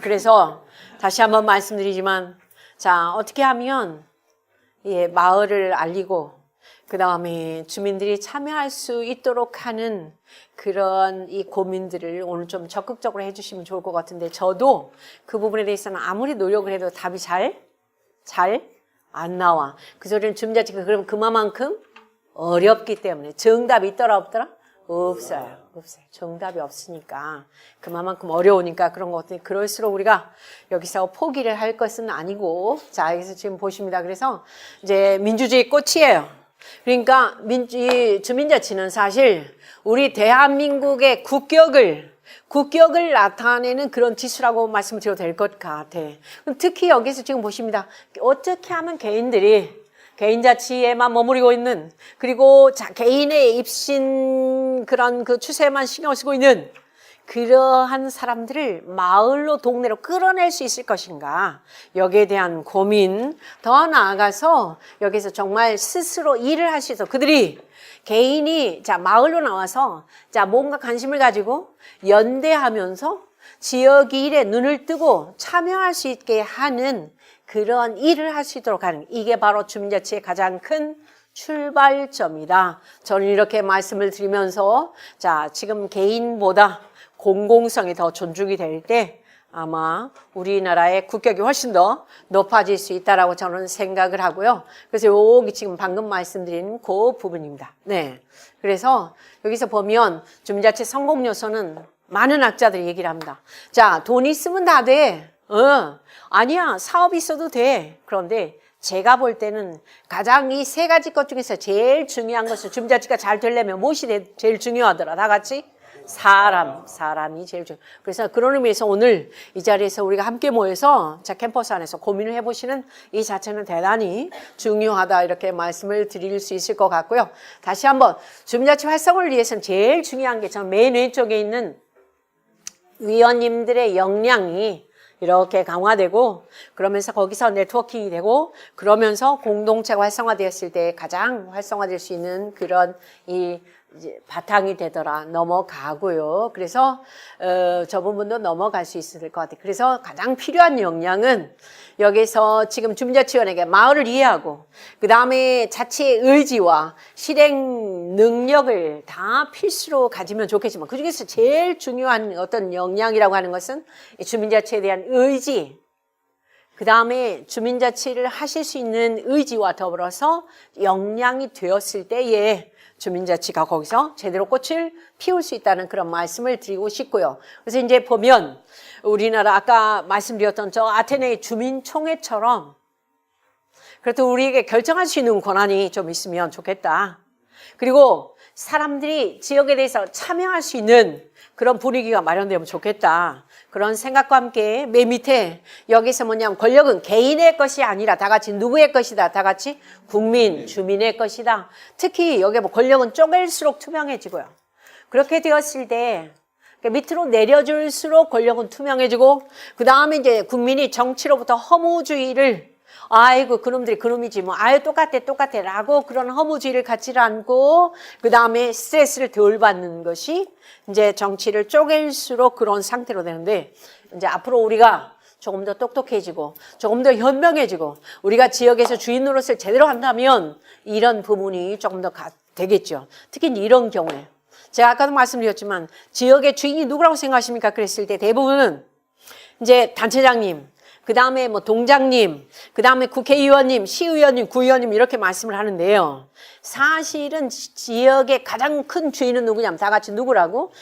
그래서 다시 한번 말씀드리지만 자 어떻게 하면 예, 마을을 알리고 그 다음에 주민들이 참여할 수 있도록 하는 그런 이 고민들을 오늘 좀 적극적으로 해주시면 좋을 것 같은데, 저도 그 부분에 대해서는 아무리 노력을 해도 답이 잘 안 나와. 그 소리는 주민자치가 그럼 그만큼 어렵기 때문에. 정답이 있더라 없더라? 없어요. 정답이 없으니까 그만큼 어려우니까 그런 것 같아요. 그럴수록 우리가 여기서 포기를 할 것은 아니고, 자, 여기서 지금 보십니다. 그래서 이제 민주주의 꽃이에요. 그러니까 주민자치는 사실 우리 대한민국의 국격을 나타내는 그런 지수라고 말씀드려도 될 것 같아. 특히 여기서 지금 보십니다. 어떻게 하면 개인자치에만 머무르고 있는, 그리고 개인의 입신 그런 그 추세만 신경을 쓰고 있는 그러한 사람들을 마을로, 동네로 끌어낼 수 있을 것인가, 여기에 대한 고민, 더 나아가서 여기서 정말 스스로 일을 할 수 있어. 그들이 개인이 마을로 나와서 뭔가 관심을 가지고 연대하면서 지역 일에 눈을 뜨고 참여할 수 있게 하는 그런 일을 할 수 있도록 하는, 이게 바로 주민자치의 가장 큰 출발점이다. 저는 이렇게 말씀을 드리면서, 지금 개인보다 공공성이 더 존중이 될 때 아마 우리나라의 국격이 훨씬 더 높아질 수 있다라고 저는 생각을 하고요. 그래서 여기 지금 방금 말씀드린 그 부분입니다. 네. 그래서 여기서 보면 주민자치 성공 요소는 많은 학자들이 얘기를 합니다. 돈 있으면 다 돼. 아니야, 사업이 있어도 돼. 그런데 제가 볼 때는 가장 이 세 가지 것 중에서 제일 중요한 것은, 주민자치가 잘 되려면 무엇이 제일 중요하더라? 다 같이? 사람이 제일 중요해요. 그래서 그런 의미에서 오늘 이 자리에서 우리가 함께 모여서 캠퍼스 안에서 고민을 해보시는 이 자체는 대단히 중요하다, 이렇게 말씀을 드릴 수 있을 것 같고요. 다시 한번 주민자치 활성화를 위해서는 제일 중요한 게, 저는 맨 왼쪽에 있는 위원님들의 역량이 이렇게 강화되고, 그러면서 거기서 네트워킹이 되고, 그러면서 공동체가 활성화되었을 때 가장 활성화될 수 있는 그런 이제 바탕이 되더라 넘어가고요. 그래서 저 부분도 넘어갈 수 있을 것 같아요. 그래서 가장 필요한 역량은 여기서 지금 주민자치원에게 마을을 이해하고, 그 다음에 자치의 의지와 실행 능력을 다 필수로 가지면 좋겠지만, 그 중에서 제일 중요한 어떤 역량이라고 하는 것은 주민자치에 대한 의지, 그 다음에 주민자치를 하실 수 있는 의지와 더불어서 역량이 되었을 때에 주민자치가 거기서 제대로 꽃을 피울 수 있다는 그런 말씀을 드리고 싶고요. 그래서 이제 보면 우리나라 아까 말씀드렸던 저 아테네 주민총회처럼 그래도 우리에게 결정할 수 있는 권한이 좀 있으면 좋겠다. 그리고 사람들이 지역에 대해서 참여할 수 있는 그런 분위기가 마련되면 좋겠다. 그런 생각과 함께 맨 밑에 여기서 뭐냐면, 권력은 개인의 것이 아니라 다 같이 누구의 것이다. 다 같이 국민, 주민의 것이다. 특히 여기 권력은 쪼갤수록 투명해지고요. 그렇게 되었을 때 밑으로 내려줄수록 권력은 투명해지고, 그 다음에 이제 국민이 정치로부터 허무주의를, 아이고 그놈들이 그놈이지 뭐, 아유 똑같아 라고 그런 허무주의를 갖지 않고, 그 다음에 스트레스를 덜 받는 것이 이제 정치를 쪼갤수록 그런 상태로 되는데, 이제 앞으로 우리가 조금 더 똑똑해지고 조금 더 현명해지고 우리가 지역에서 주인 노릇을 제대로 한다면 이런 부분이 조금 더 되겠죠. 특히 이런 경우에 제가 아까도 말씀드렸지만, 지역의 주인이 누구라고 생각하십니까? 그랬을 때 대부분은 이제 단체장님, 그 다음에 뭐 동장님, 그 다음에 국회의원님, 시의원님, 구의원님 이렇게 말씀을 하는데요. 사실은 지역의 가장 큰 주인은 누구냐면 다 같이 누구라고?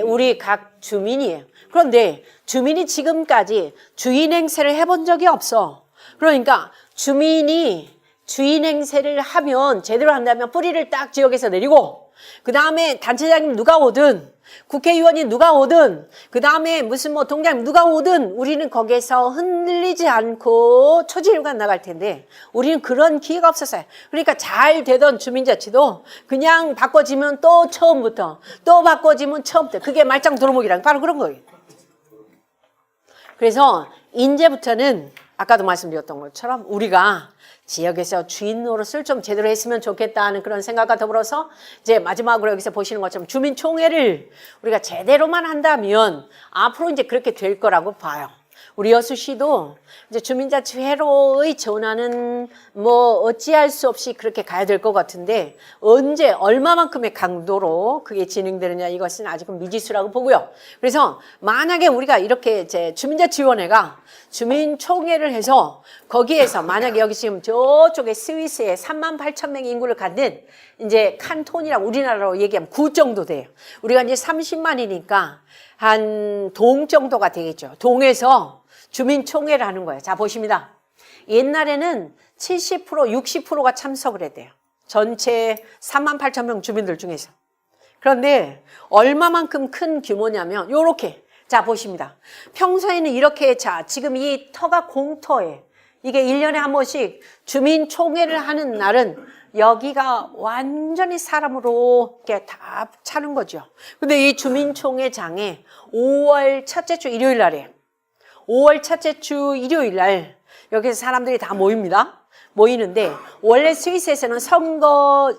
우리 각 주민이에요. 그런데 주민이 지금까지 주인 행세를 해본 적이 없어. 그러니까 주민이 주인 행세를 하면, 제대로 한다면 뿌리를 딱 지역에서 내리고, 그 다음에 단체장님 누가 오든, 국회의원이 누가 오든, 그 다음에 무슨 뭐 동장님 누가 오든 우리는 거기에서 흔들리지 않고 초지일관 나갈 텐데, 우리는 그런 기회가 없었어요. 그러니까 잘 되던 주민자치도 그냥 바꿔지면 또 처음부터, 또 바꿔지면 처음부터, 그게 말짱 도루묵이랑 바로 그런 거예요. 그래서 이제부터는 아까도 말씀드렸던 것처럼 우리가 지역에서 주인 노릇을 좀 제대로 했으면 좋겠다는 그런 생각과 더불어서, 이제 마지막으로 여기서 보시는 것처럼 주민총회를 우리가 제대로만 한다면 앞으로 이제 그렇게 될 거라고 봐요. 우리 여수시도 이제 주민자치회로의 전환은 뭐 어찌할 수 없이 그렇게 가야 될 것 같은데 언제 얼마만큼의 강도로 그게 진행되느냐 이것은 아직은 미지수라고 보고요. 그래서 만약에 우리가 이렇게 이제 주민자치위원회가 주민총회를 해서 거기에서 만약에 여기 지금 저쪽에 스위스에 38,000명의 인구를 갖는 이제 칸톤이랑 우리나라로 얘기하면 구 정도 돼요. 우리가 이제 30만이니까 한 동 정도가 되겠죠. 동에서 주민총회를 하는 거예요. 자, 보십니다. 옛날에는 70%, 60%가 참석을 했대요. 전체 38,000명 주민들 중에서. 그런데 얼마만큼 큰 규모냐면 요렇게. 자, 보십니다. 평소에는 이렇게 자, 지금 이 터가 공터에 이게 1년에 한 번씩 주민총회를 하는 날은 여기가 완전히 사람으로 이렇게 다 차는 거죠. 근데 이 주민총회장에 5월 첫째 주 일요일 날이에요. 5월 첫째 주 일요일 날 여기서 사람들이 다 모입니다. 모이는데 원래 스위스에서는 선거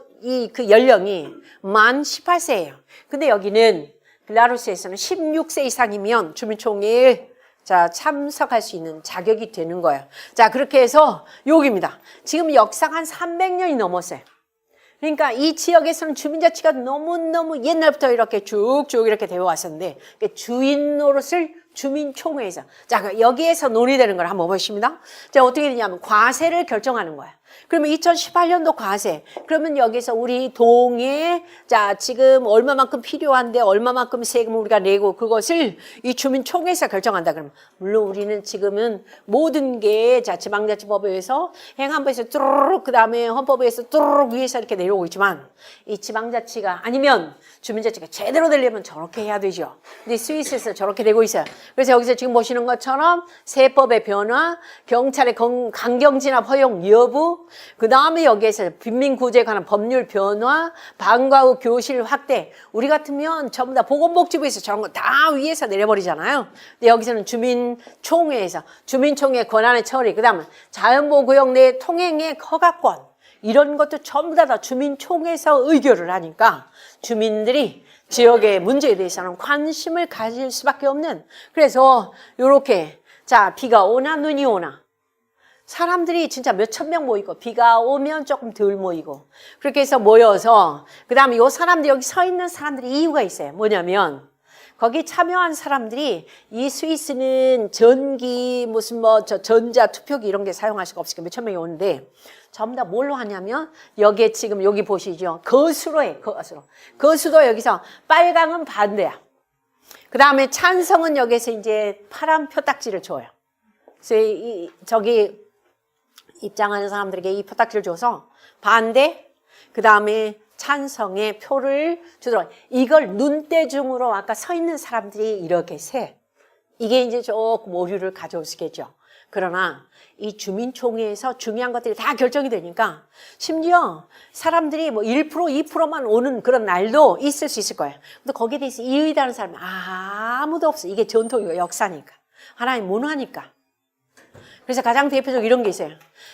그 연령이 만 18세예요. 근데 여기는 벨라루스에서는 16세 이상이면 주민총회에 자, 참석할 수 있는 자격이 되는 거예요. 자, 그렇게 해서 여기입니다. 지금 역사가 한 300년이 넘었어요. 그러니까 이 지역에서는 주민자치가 너무너무 옛날부터 이렇게 쭉쭉 이렇게 되어 왔었는데 주인 노릇을 주민총회에서 자, 여기에서 논의되는 걸 한번 보십니다. 자, 어떻게 되냐면 과세를 결정하는 거야. 그러면 2018년도 과세. 그러면 여기서 우리 동에 자, 지금 얼마만큼 필요한데 얼마만큼 세금을 우리가 내고 그것을 이 주민총회에서 결정한다. 그러면 물론 우리는 지금은 모든 게 자, 지방자치법에 의해서 행안부에서 뚜루룩 그다음에 헌법에 의해서 뚜루룩 위에서 이렇게 내려오고 있지만 이 지방자치가 아니면 주민자치가 제대로 되려면 저렇게 해야 되죠. 근데 스위스에서 저렇게 되고 있어요. 그래서 여기서 지금 보시는 것처럼 세법의 변화, 경찰의 강경진압 허용 여부, 그 다음에 여기에서 빈민구제에 관한 법률 변화, 방과 후 교실 확대. 우리 같으면 전부 다 보건복지부에서 저런 거 다 위에서 내려버리잖아요. 근데 여기서는 주민총회에서 주민총회 권한의 처리, 그 다음에 자연보호구역 내 통행의 허가권 이런 것도 전부 다 주민총회에서 의결을 하니까 주민들이 지역의 문제에 대해서는 관심을 가질 수밖에 없는. 그래서 요렇게 자, 비가 오나 눈이 오나 사람들이 진짜 몇천 명 모이고 비가 오면 조금 덜 모이고 그렇게 해서 모여서 그 다음에 요 사람들 여기 서 있는 사람들이 이유가 있어요. 뭐냐면 거기 참여한 사람들이 이 스위스는 전기 무슨 뭐 저 전자 투표기 이런 게 사용할 수가 없으니까 몇천 명이 오는데 전부 다 뭘로 하냐면 여기에 지금 여기 보시죠. 거수로 해. 거수도 여기서 빨강은 반대야. 그 다음에 찬성은 여기서 이제 파란 표딱지를 줘요. 그래서 저기 입장하는 사람들에게 이 표딱지를 줘서 반대, 그 다음에 찬성의 표를 주더라고요. 이걸 눈대중으로 아까 서 있는 사람들이 이렇게 세. 이게 이제 조금 오류를 가져올 수 있겠죠. 그러나 이 주민총회에서 중요한 것들이 다 결정이 되니까 심지어 사람들이 뭐 1%, 2%만 오는 그런 날도 있을 수 있을 거예요. 근데 거기에 대해서 이의다는 사람이 아무도 없어. 이게 전통이고 역사니까. 하나의 문화니까. 그래서 가장 대표적으로 이런 게 있어요.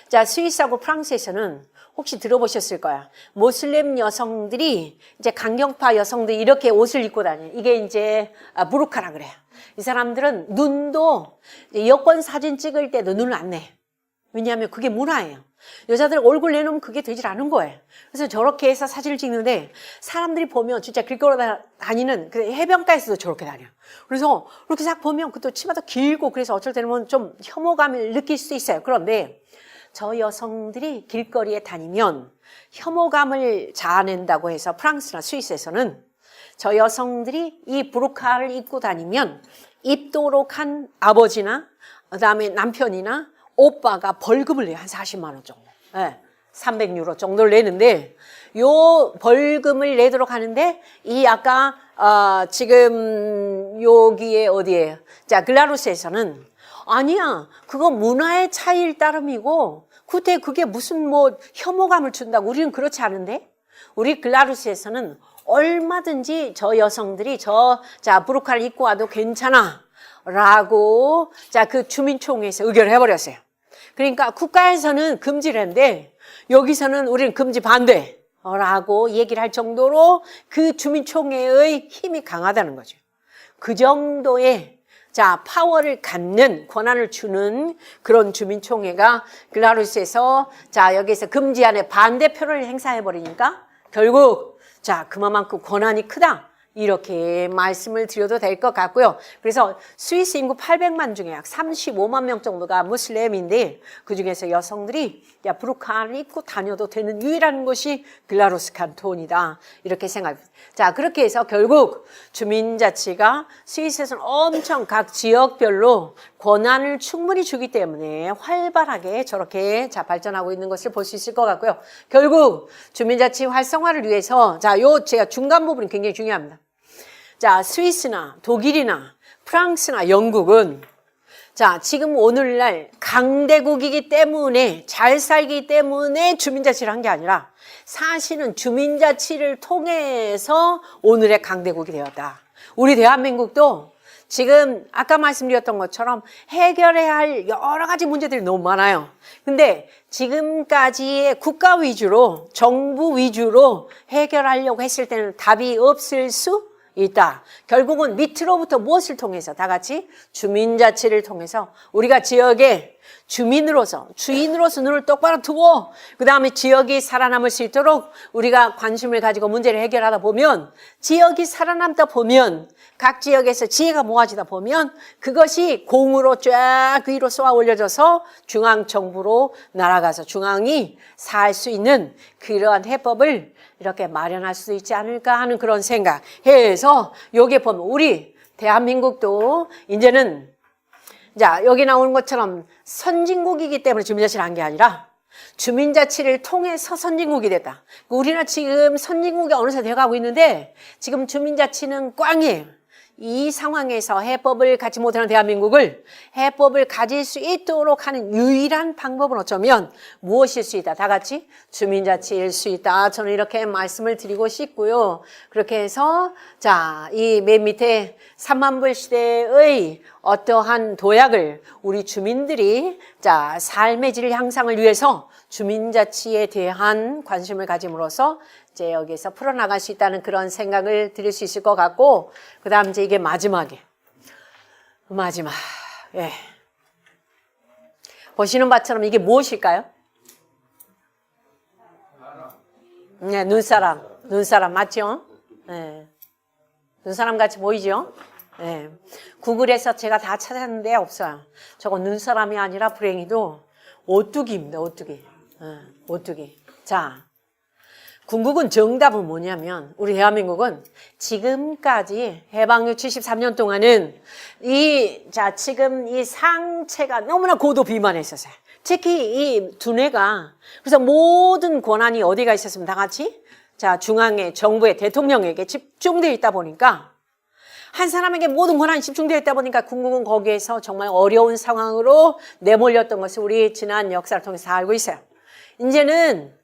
자, 스위스하고 프랑스에서는 혹시 들어보셨을 거야. 모슬렘 여성들이 이제 강경파 여성들이 이렇게 옷을 입고 다녀요. 이게 이제 부르카라 그래요. 이 사람들은 눈도 여권 사진 찍을 때도 눈을 안 내. 왜냐하면 그게 문화예요. 여자들 얼굴 내놓으면 그게 되질 않은 거예요. 그래서 저렇게 해서 사진을 찍는데 사람들이 보면 진짜 길거리 다니는 그 해변가에서도 저렇게 다녀요. 그래서 이렇게 싹 보면 그것도 치마도 길고 그래서 어쩔 때는 좀 혐오감을 느낄 수도 있어요. 그런데 저 여성들이 길거리에 다니면 혐오감을 자아낸다고 해서 프랑스나 스위스에서는 저 여성들이 이 부르카를 입고 다니면 입도록 한 아버지나 그다음에 남편이나 오빠가 벌금을 내요. 한 40만 원 정도. 네, 300유로 정도를 내는데 요 벌금을 내도록 하는데 이 아까 지금 여기에 어디예요? 자, 글라루스에서는 아니야. 그거 문화의 차이일 따름이고 그게 무슨 뭐 혐오감을 준다고 우리는 그렇지 않은데 우리 글라루스에서는 얼마든지 저 여성들이 자, 부르카를 입고 와도 괜찮아 라고 자, 그 주민총회에서 의결을 해버렸어요. 그러니까 국가에서는 금지를 했는데 여기서는 우리는 금지 반대 라고 얘기를 할 정도로 그 주민총회의 힘이 강하다는 거죠. 그 정도의 자, 파워를 갖는, 권한을 주는 그런 주민총회가 글라루스에서 자, 여기서 금지안의 반대표를 행사해버리니까 결국 자, 그만큼 권한이 크다. 이렇게 말씀을 드려도 될 것 같고요. 그래서 스위스 인구 800만 중에 약 35만 명 정도가 무슬림인데 그중에서 여성들이 부르카를 입고 다녀도 되는 유일한 곳이 글라루스 칸톤이다. 이렇게 생각합니다. 자, 그렇게 해서 결국 주민자치가 스위스에서는 엄청 각 지역별로 권한을 충분히 주기 때문에 활발하게 저렇게 자, 발전하고 있는 것을 볼 수 있을 것 같고요. 결국 주민자치 활성화를 위해서 자, 요 제가 중간 부분이 굉장히 중요합니다. 자, 스위스나 독일이나 프랑스나 영국은 자, 지금 오늘날 강대국이기 때문에 잘 살기 때문에 주민자치를 한 게 아니라 사실은 주민자치를 통해서 오늘의 강대국이 되었다. 우리 대한민국도 지금 아까 말씀드렸던 것처럼 해결해야 할 여러 가지 문제들이 너무 많아요. 근데 지금까지의 국가 위주로 정부 위주로 해결하려고 했을 때는 답이 없을 수 있다. 결국은 밑으로부터 무엇을 통해서 다 같이 주민자치를 통해서 우리가 지역의 주민으로서 주인으로서 눈을 똑바로 두고 그 다음에 지역이 살아남을 수 있도록 우리가 관심을 가지고 문제를 해결하다 보면 지역이 살아남다 보면 각 지역에서 지혜가 모아지다 보면 그것이 공으로 쫙 위로 쏘아 올려져서 중앙정부로 날아가서 중앙이 살 수 있는 그러한 해법을 이렇게 마련할 수 있지 않을까 하는 그런 생각해서 여기에 보면 우리 대한민국도 이제는 자, 여기 나오는 것처럼 선진국이기 때문에 주민자치를 한 게 아니라 주민자치를 통해서 선진국이 됐다. 우리는 지금 선진국이 어느새 되어가고 있는데 지금 주민자치는 꽝이에요. 이 상황에서 해법을 갖지 못하는 대한민국을 해법을 가질 수 있도록 하는 유일한 방법은 어쩌면 무엇일 수 있다. 다 같이 주민자치일 수 있다. 저는 이렇게 말씀을 드리고 싶고요. 그렇게 해서 자, 이 맨 밑에 3만 불 시대의 어떠한 도약을 우리 주민들이 자, 삶의 질 향상을 위해서 주민자치에 대한 관심을 가짐으로써 이제 여기서 풀어나갈 수 있다는 그런 생각을 드릴 수 있을 것 같고, 그 다음 이제 이게 마지막, 예. 보시는 바처럼 이게 무엇일까요? 네, 눈사람 맞죠? 네. 눈사람 같이 보이죠? 네. 구글에서 제가 다 찾았는데 없어요. 저거 눈사람이 아니라 불행히도 오뚜기입니다, 오뚜기. 네, 오뚜기. 자. 궁극은 정답은 뭐냐면 우리 대한민국은 지금까지 해방후 73년 동안은 지금 이 상체가 너무나 고도 비만했었어요. 특히 이 두뇌가 그래서 모든 권한이 어디가 있었으면 다 같이 자, 중앙에 정부의 대통령에게 집중되어 있다 보니까 한 사람에게 모든 권한이 집중되어 있다 보니까 궁극은 거기에서 정말 어려운 상황으로 내몰렸던 것을 우리 지난 역사를 통해서 알고 있어요. 이제는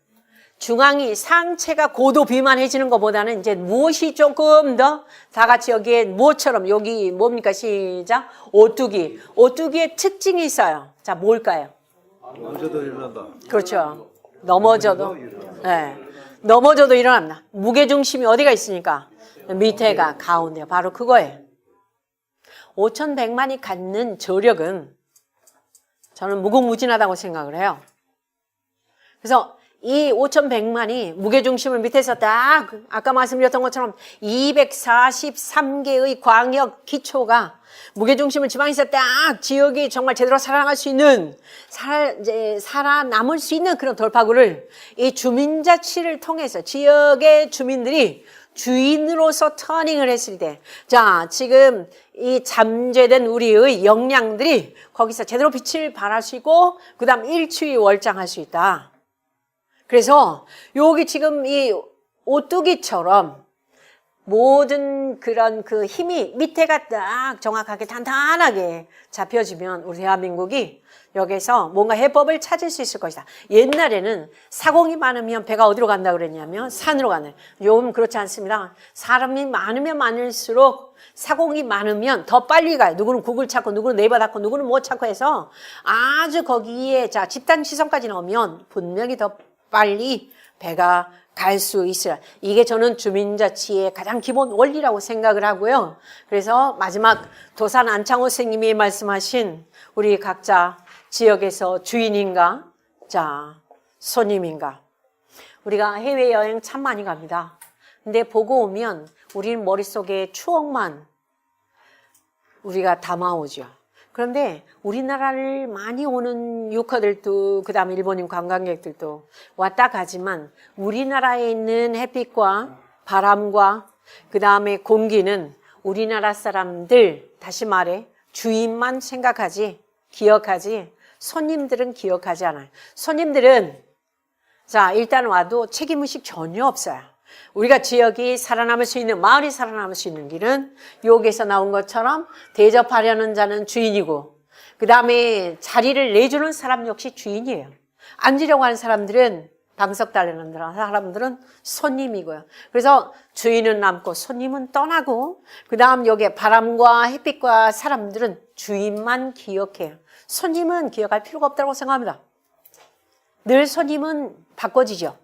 중앙이 상체가 고도 비만해지는 것보다는 이제 무엇이 조금 더 다 같이 여기에 뭐처럼 여기 뭡니까? 시작. 오뚜기의 특징이 있어요. 자, 뭘까요? 넘어져도 일어난다. 그렇죠. 넘어져도. 네. 넘어져도 일어납니다. 무게중심이 어디가 있으니까? 밑에가 가운데. 바로 그거예요. 5,100만이 갖는 저력은 저는 무궁무진하다고 생각을 해요. 그래서 이 5,100만이 무게중심을 밑에서 딱 아까 말씀드렸던 것처럼 243개의 광역 기초가 무게중심을 지방에서 딱 지역이 정말 제대로 살아갈 수 있는 살아남을 수 있는 그런 돌파구를 이 주민자치를 통해서 지역의 주민들이 주인으로서 터닝을 했을 때 자, 지금 이 잠재된 우리의 역량들이 거기서 제대로 빛을 발할 수 있고 그 다음 일취월장할 수 있다. 그래서 여기 지금 이 오뚜기처럼 모든 그런 그 힘이 밑에가 딱 정확하게 단단하게 잡혀지면 우리 대한민국이 여기서 뭔가 해법을 찾을 수 있을 것이다. 옛날에는 사공이 많으면 배가 어디로 간다고 그랬냐면 산으로 가네. 요즘 그렇지 않습니다. 사람이 많으면 많을수록 사공이 많으면 더 빨리 가요. 누구는 구글 찾고 누구는 네이버 찾고 누구는 뭐 찾고 해서 아주 거기에 자 집단 시선까지 넣으면 분명히 더 빨리 배가 갈 수 있으라. 이게 저는 주민자치의 가장 기본 원리라고 생각을 하고요. 그래서 마지막 도산 안창호 선생님이 말씀하신 우리 각자 지역에서 주인인가? 자, 손님인가? 우리가 해외여행 참 많이 갑니다. 근데 보고 오면 우리는 머릿속에 추억만 우리가 담아오죠. 그런데 우리나라를 많이 오는 유커들도 그다음에 일본인 관광객들도 왔다 가지만 우리나라에 있는 햇빛과 바람과 그다음에 공기는 우리나라 사람들, 다시 말해 주인만 생각하지 기억하지 손님들은 기억하지 않아요. 손님들은 자 일단 와도 책임의식 전혀 없어요. 우리가 지역이 살아남을 수 있는, 마을이 살아남을 수 있는 길은 여기에서 나온 것처럼 대접하려는 자는 주인이고 그 다음에 자리를 내주는 사람 역시 주인이에요. 앉으려고 하는 사람들은 방석 달려는 사람들은 손님이고요. 그래서 주인은 남고 손님은 떠나고 그 다음 여기에 바람과 햇빛과 사람들은 주인만 기억해요. 손님은 기억할 필요가 없다고 생각합니다. 늘 손님은 바꿔지죠.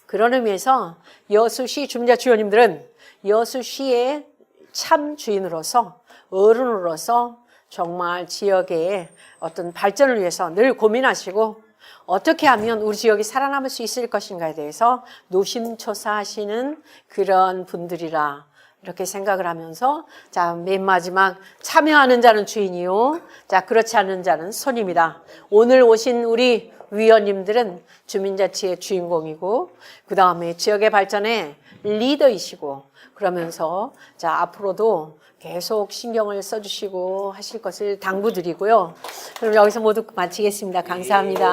그런 의미에서 여수시 주민자치위원님들은 여수시의 참 주인으로서 어른으로서 정말 지역의 어떤 발전을 위해서 늘 고민하시고 어떻게 하면 우리 지역이 살아남을 수 있을 것인가에 대해서 노심초사하시는 그런 분들이라 이렇게 생각을 하면서 자, 맨 마지막 참여하는 자는 주인이요. 자, 그렇지 않은 자는 손님이다. 오늘 오신 우리 위원님들은 주민자치의 주인공이고 그 다음에 지역의 발전에 리더이시고 그러면서 자 앞으로도 계속 신경을 써주시고 하실 것을 당부드리고요. 그럼 여기서 모두 마치겠습니다. 감사합니다.